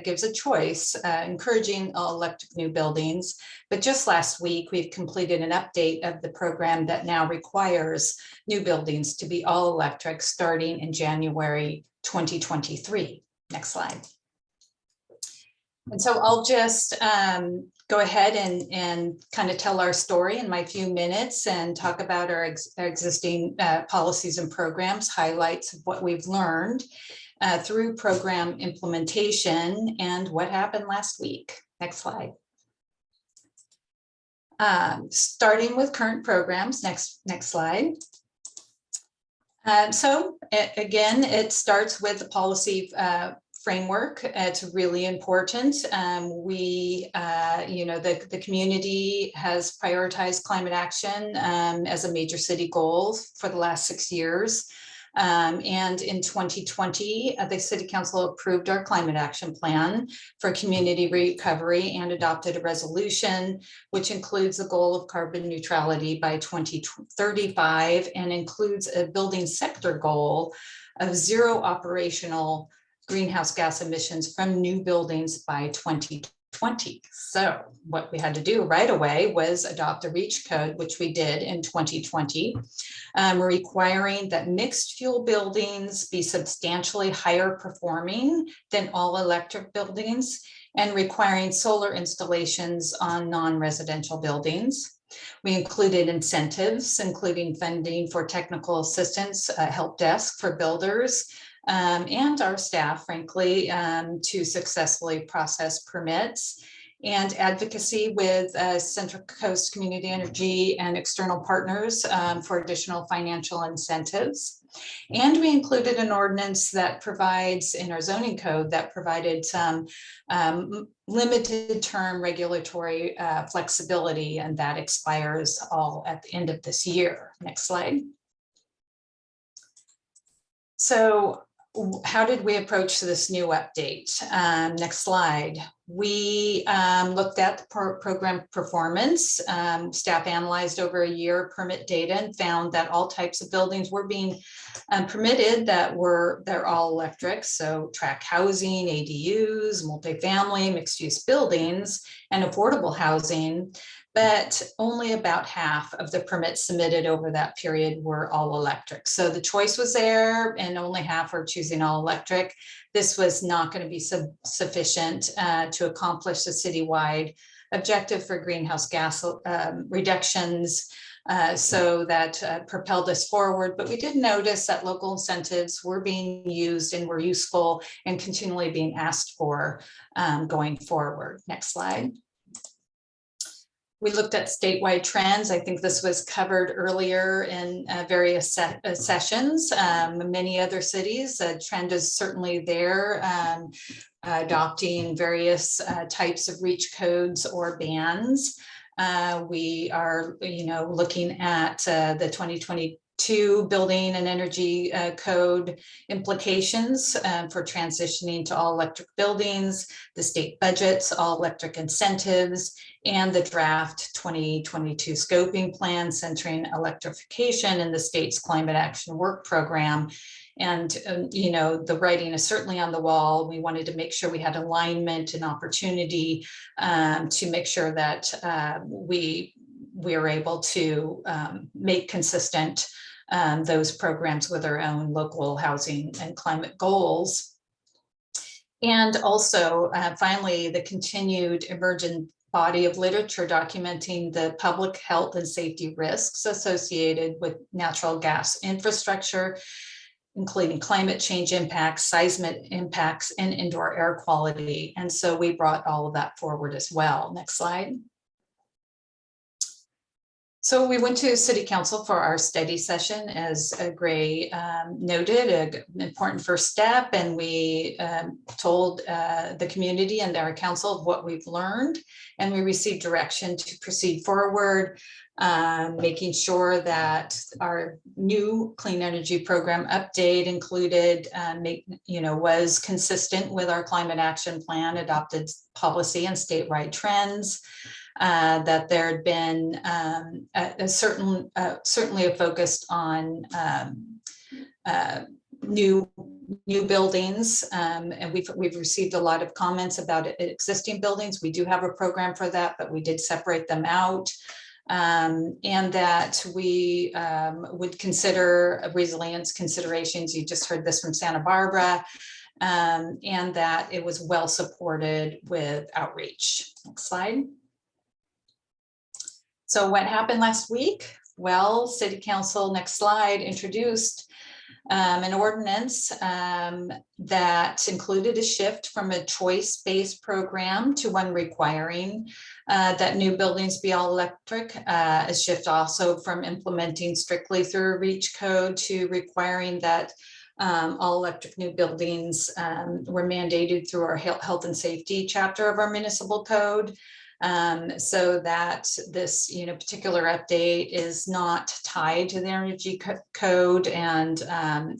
gives a choice, encouraging electric new buildings. But just last week, we've completed an update of the program that now requires new buildings to be all electric starting in January 2023. Next slide. And so I'll just go ahead and kind of tell our story in my few minutes and talk about our existing policies and programs, highlights of what we've learned through program implementation and what happened last week. Next slide. Starting with current programs, next slide. So again, it starts with the policy framework. It's really important. The community has prioritized climate action as a major city goal for the last 6 years. And in 2020, the City Council approved our climate action plan for community recovery and adopted a resolution, which includes the goal of carbon neutrality by 2035 and includes a building sector goal of zero operational greenhouse gas emissions from new buildings by 2020. So what we had to do right away was adopt a REACH code, which we did in 2020, requiring that mixed fuel buildings be substantially higher performing than all electric buildings and requiring solar installations on non-residential buildings. We included incentives, including funding for technical assistance, help desk for builders, and our staff, frankly, to successfully process permits, and advocacy with Central Coast Community Energy and external partners for additional financial incentives. And we included an ordinance that provides, in our zoning code, that provided some limited term regulatory flexibility, and that expires all at the end of this year. Next slide. So how did we approach this new update? Next slide. We looked at the program performance. Staff analyzed over a year permit data and found that all types of buildings were being permitted they're all electric. So tract housing, ADUs, multifamily, mixed use buildings, and affordable housing. But only about half of the permits submitted over that period were all electric. So the choice was there and only half are choosing all electric. This was not going to be sufficient to accomplish the citywide objective for greenhouse gas reductions. So that propelled us forward. But we did notice that local incentives were being used and were useful and continually being asked for going forward. Next slide. We looked at statewide trends. I think this was covered earlier in various sessions. Many other cities, trend is certainly there, adopting various types of reach codes or bans. We are, looking at the 2022 building and energy code implications for transitioning to all electric buildings, the state budgets, all electric incentives, and the draft 2022 scoping plan centering electrification in the state's climate action work program. And, the writing is certainly on the wall. We wanted to make sure we had alignment and opportunity to make sure that we are able to make consistent those programs with our own local housing and climate goals. And also, finally, the continued emergent body of literature documenting the public health and safety risks associated with natural gas infrastructure, including climate change impacts, seismic impacts, and indoor air quality. And so we brought all of that forward as well. Next slide. So we went to City Council for our study session, as Gray noted, an important first step, and we told the community and our council of what we've learned, and we received direction to proceed forward, making sure that our new clean energy program update included, was consistent with our climate action plan, adopted policy and statewide trends. That there had been certainly a focus on new buildings, and we've received a lot of comments about existing buildings. We do have a program for that, but we did separate them out, and that we would consider resilience considerations. You just heard this from Santa Barbara. And that it was well supported with outreach. Next slide. So what happened last week? Well, City Council, next slide, introduced an ordinance that included a shift from a choice-based program to one requiring that new buildings be all electric. A shift also from implementing strictly through a REACH code to requiring that all electric new buildings were mandated through our health and safety chapter of our municipal code. So that this particular update is not tied to the energy code, and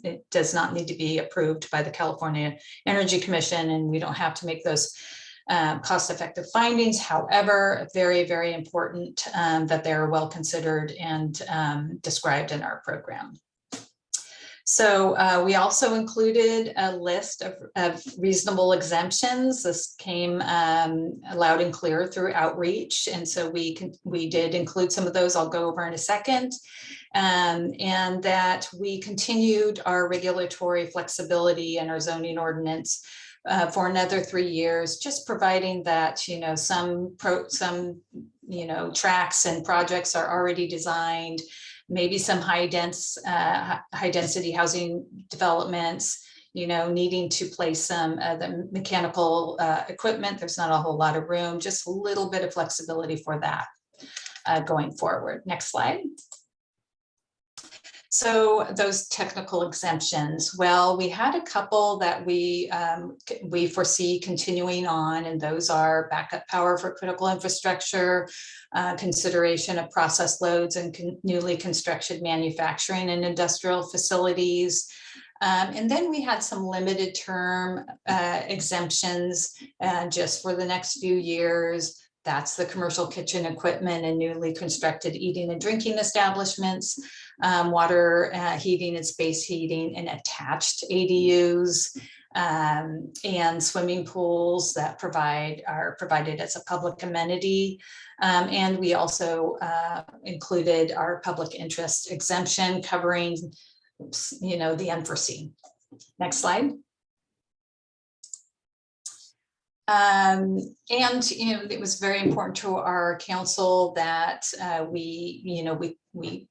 it does not need to be approved by the California Energy Commission, and we don't have to make those cost-effective findings. However, very, very important that they're well considered and described in our program. So we also included a list of reasonable exemptions. This came loud and clear through outreach. And so we did include some of those I'll go over in a second. And that we continued our regulatory flexibility and our zoning ordinance for another 3 years, just providing that, some tracks and projects are already designed, maybe some high density housing developments, needing to place some the mechanical equipment. There's not a whole lot of room, just a little bit of flexibility for that going forward. Next slide. So those technical exemptions, well, we had a couple that we foresee continuing on, and those are backup power for critical infrastructure, consideration of process loads and newly constructed manufacturing and industrial facilities. And then we had some limited term exemptions just for the next few years. That's the commercial kitchen equipment and newly constructed eating and drinking establishments, water heating and space heating and attached ADUs, and swimming pools that are provided as a public amenity. And we also included our public interest exemption covering, the unforeseen. Next slide. And it was very important to our council that we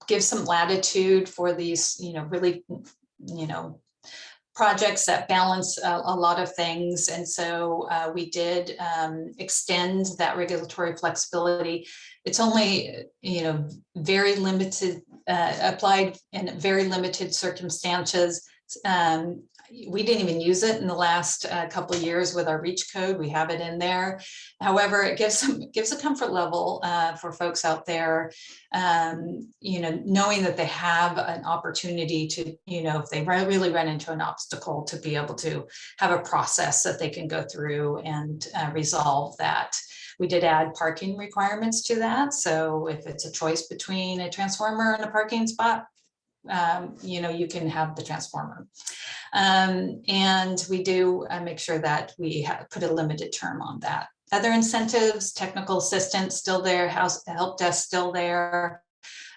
give some latitude for these really projects that balance a lot of things. And so we did extend that regulatory flexibility. It's only, very limited, applied in very limited circumstances. We didn't even use it in the last couple of years with our REACH code. We have it in there. However, it gives a comfort level for folks out there, knowing that they have an opportunity to, if they really run into an obstacle, to be able to have a process that they can go through and resolve that. We did add parking requirements to that. So if it's a choice between a transformer and a parking spot, you can have the transformer. And we do make sure that we put a limited term on that. Other incentives, technical assistance still there, help desk still there.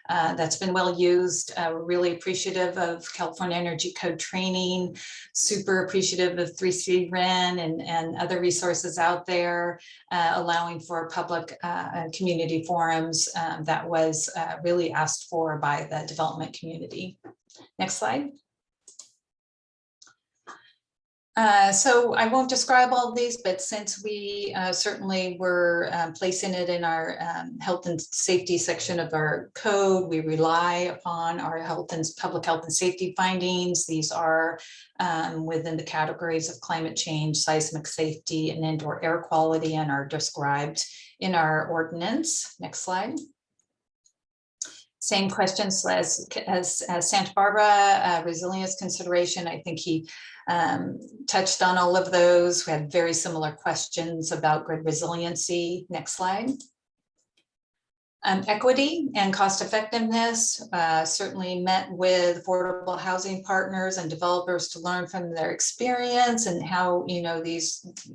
That's been well used. We're really appreciative of California Energy Code training, super appreciative of 3C REN and other resources out there, allowing for public and community forums that was really asked for by the development community. Next slide. So I won't describe all of these, but since we certainly were placing it in our health and safety section of our code, we rely upon our public health and safety findings. These are within the categories of climate change, seismic safety, and indoor air quality, and are described in our ordinance. Next slide. Same questions as Santa Barbara, resilience consideration. I think he touched on all of those. We had very similar questions about grid resiliency. Next slide. Equity and cost effectiveness, certainly met with affordable housing partners and developers to learn from their experience and how,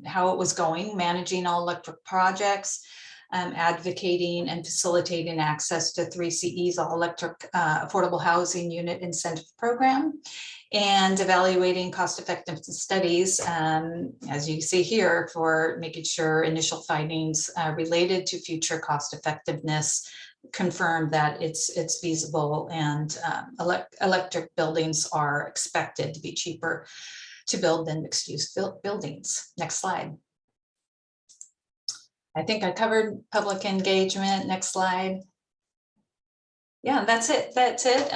how it was going, managing all electric projects. Advocating and facilitating access to 3CE's all electric affordable housing unit incentive program, and evaluating cost effective studies, as you see here, for making sure initial findings related to future cost effectiveness confirm that it's feasible, and electric buildings are expected to be cheaper to build than mixed use buildings. Next slide. I think I covered public engagement. Next slide. Yeah, that's it. That's it.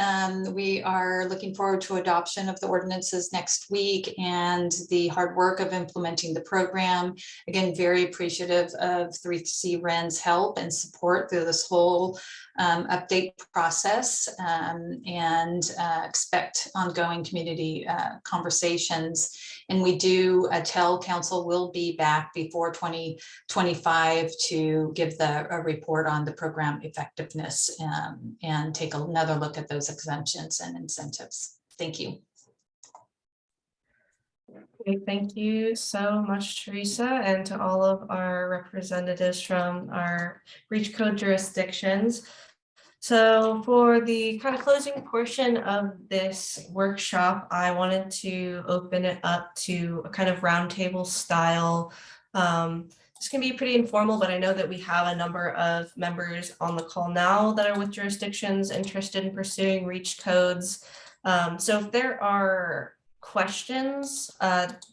We are looking forward to adoption of the ordinances next week and the hard work of implementing the program. Again, very appreciative of 3C REN's help and support through this whole update process, and expect ongoing community conversations. And we do tell council will be back before 2025 to give a report on the program effectiveness, and take another look at those exemptions and incentives. Thank you. Okay, thank you so much, Teresa, and to all of our representatives from our REACH code jurisdictions. So for the kind of closing portion of this workshop, I wanted to open it up to a kind of roundtable style. This can be pretty informal, but I know that we have a number of members on the call now that are with jurisdictions interested in pursuing REACH codes. So if there are questions,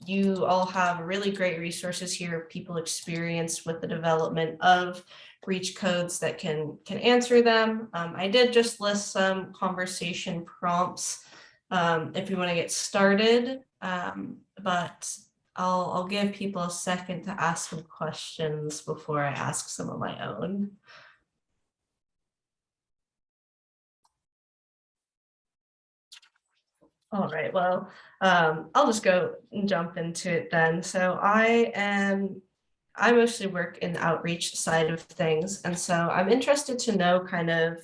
you all have really great resources here, people experienced with the development of REACH codes that can answer them. I did just list some conversation prompts if you want to get started, but I'll give people a second to ask some questions before I ask some of my own. All right, well, I'll just go and jump into it then. So I mostly work in the outreach side of things. And so I'm interested to know kind of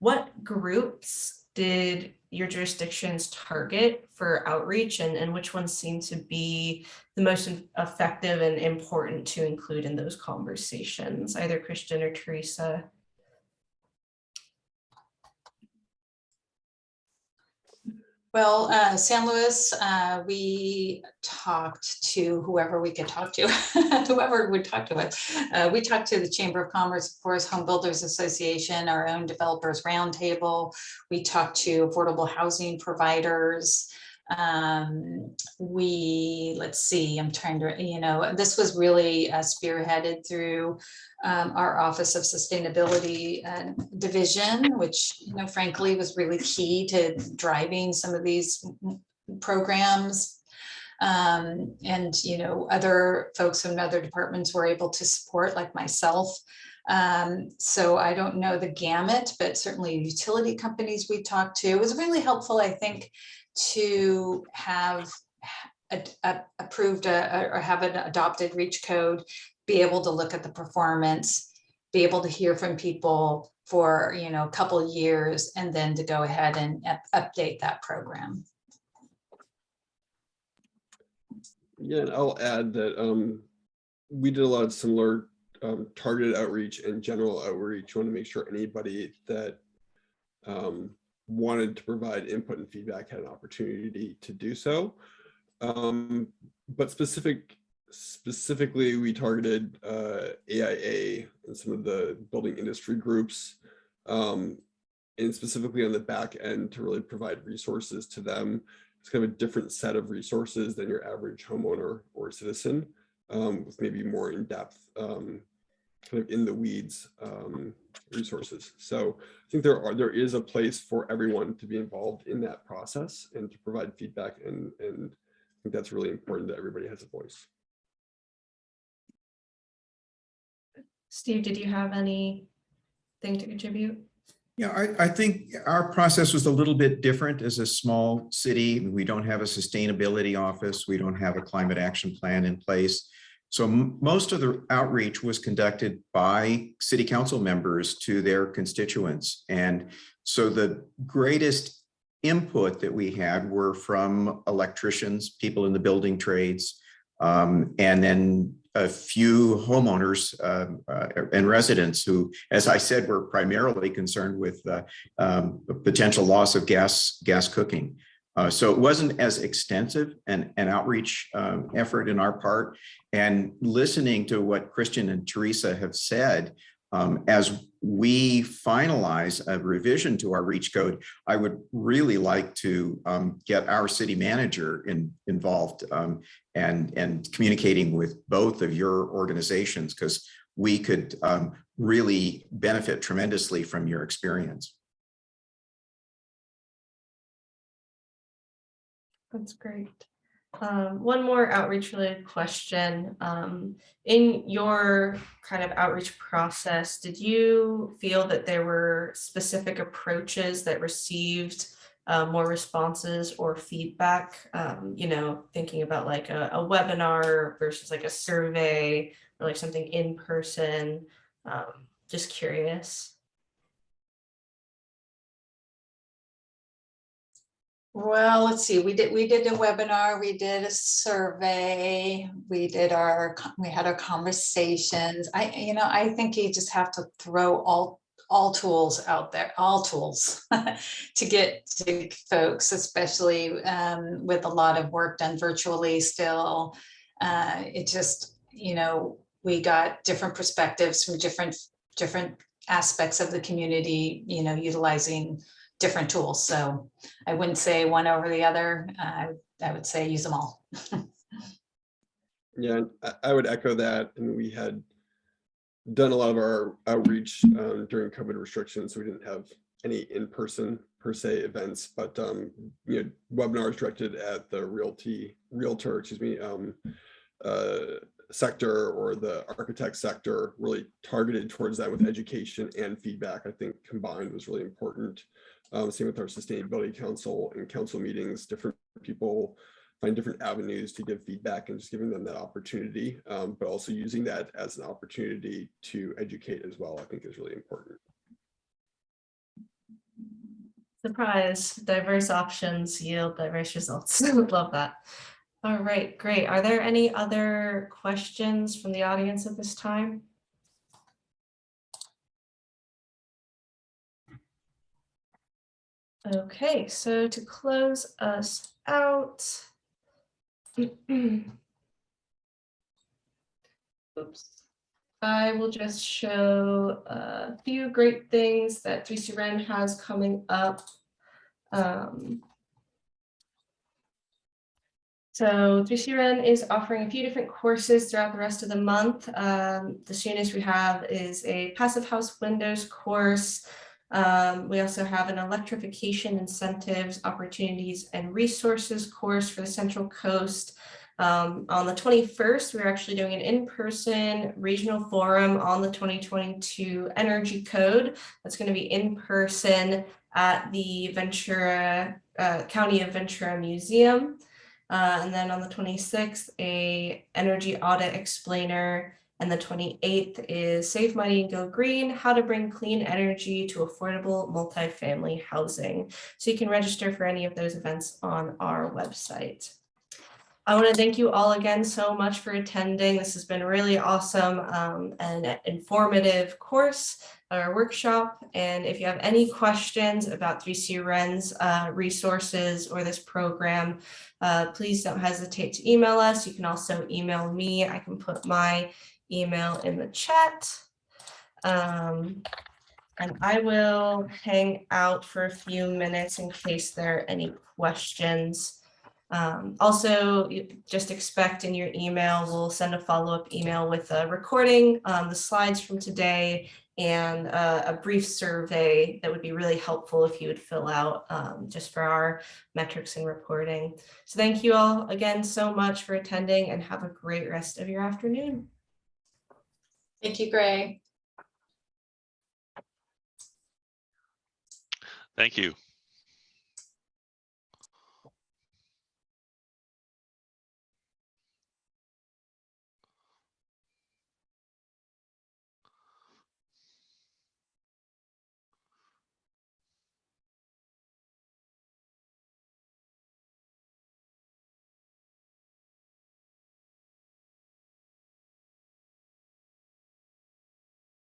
what groups did your jurisdictions target for outreach, and which ones seem to be the most effective and important to include in those conversations, either Christian or Teresa? Well, San Luis, we talked to whoever we could talk to, whoever would talk to us. We talked to the Chamber of Commerce, of course, Home Builders Association, our own Developers Roundtable. We talked to affordable housing providers. Let's see, I'm trying to, this was really spearheaded through our Office of Sustainability Division, which, frankly, was really key to driving some of these programs. And, other folks from other departments were able to support, like myself. So I don't know the gamut, but certainly utility companies we talked to. It was really helpful, I think, to have approved or have an adopted REACH code, be able to look at the performance, be able to hear from people for a couple of years, and then to go ahead and update that program. Yeah, and I'll add that we did a lot of similar targeted outreach and general outreach. We want to make sure anybody that wanted to provide input and feedback had an opportunity to do so. But specifically, we targeted AIA and some of the building industry groups, and specifically on the back end to really provide resources to them. It's kind of a different set of resources than your average homeowner or citizen, with maybe more in-depth, kind of in the weeds resources. So I think there is a place for everyone to be involved in that process and to provide feedback, and I think that's really important that everybody has a voice. Steve, did you have anything to contribute? Yeah, I think our process was a little bit different. As a small city, we don't have a sustainability office. We don't have a climate action plan in place. So most of the outreach was conducted by city council members to their constituents. And so the greatest input that we had were from electricians, people in the building trades, and then a few homeowners and residents who, as I said, were primarily concerned with potential loss of gas cooking. So it wasn't as extensive an outreach effort in our part. And listening to what Christian and Teresa have said, as we finalize a revision to our REACH code, I would really like to get our city manager involved and communicating with both of your organizations, because we could really benefit tremendously from your experience. That's great. One more outreach related question. In your kind of outreach process, did you feel that there were specific approaches that received more responses or feedback? Thinking about like a webinar versus like a survey or like something in person. Just curious. Well, let's see. We did a webinar. We did a survey. We had our conversations. I think you just have to throw all tools out there, all tools to get to folks, especially with a lot of work done virtually still. It just, we got different perspectives from different aspects of the community, utilizing different tools. So I wouldn't say one over the other. I would say use them all. Yeah, I would echo that. And we had done a lot of our outreach during COVID restrictions, so we didn't have any in-person per se events, but webinars directed at the realtor sector or the architect sector, really targeted towards that with education and feedback, I think combined was really important. Same with our sustainability council and council meetings, different people find different avenues to give feedback and just giving them that opportunity, but also using that as an opportunity to educate as well, I think is really important. Surprise, diverse options yield diverse results. Love that. All right, great. Are there any other questions from the audience at this time? Okay, so to close us out, oops, I will just show a few great things that 3C Ren has coming up. So 3CREN is offering a few different courses throughout the rest of the month. The soonest we have is a passive house windows course. We also have an electrification incentives, opportunities, and resources course for the Central Coast. On the 21st, we're actually doing an in-person regional forum on the 2022 Energy Code. That's going to be in person at the Ventura County of Ventura Museum. And then on the 26th, a energy audit explainer. And the 28th is Save Money and Go Green, how to bring clean energy to affordable multifamily housing. So you can register for any of those events on our website. I want to thank you all again so much for attending. This has been a really awesome and informative course or workshop. And if you have any questions about 3CREN's resources or this program, please don't hesitate to email us. You can also email me. I can put my email in the chat. And I will hang out for a few minutes in case there are any questions. Also, just expect in your email, we'll send a follow-up email with a recording, the slides from today, and a brief survey that would be really helpful if you would fill out just for our metrics and reporting. So thank you all again so much for attending, and have a great rest of your afternoon. Thank you, Gray. Thank you.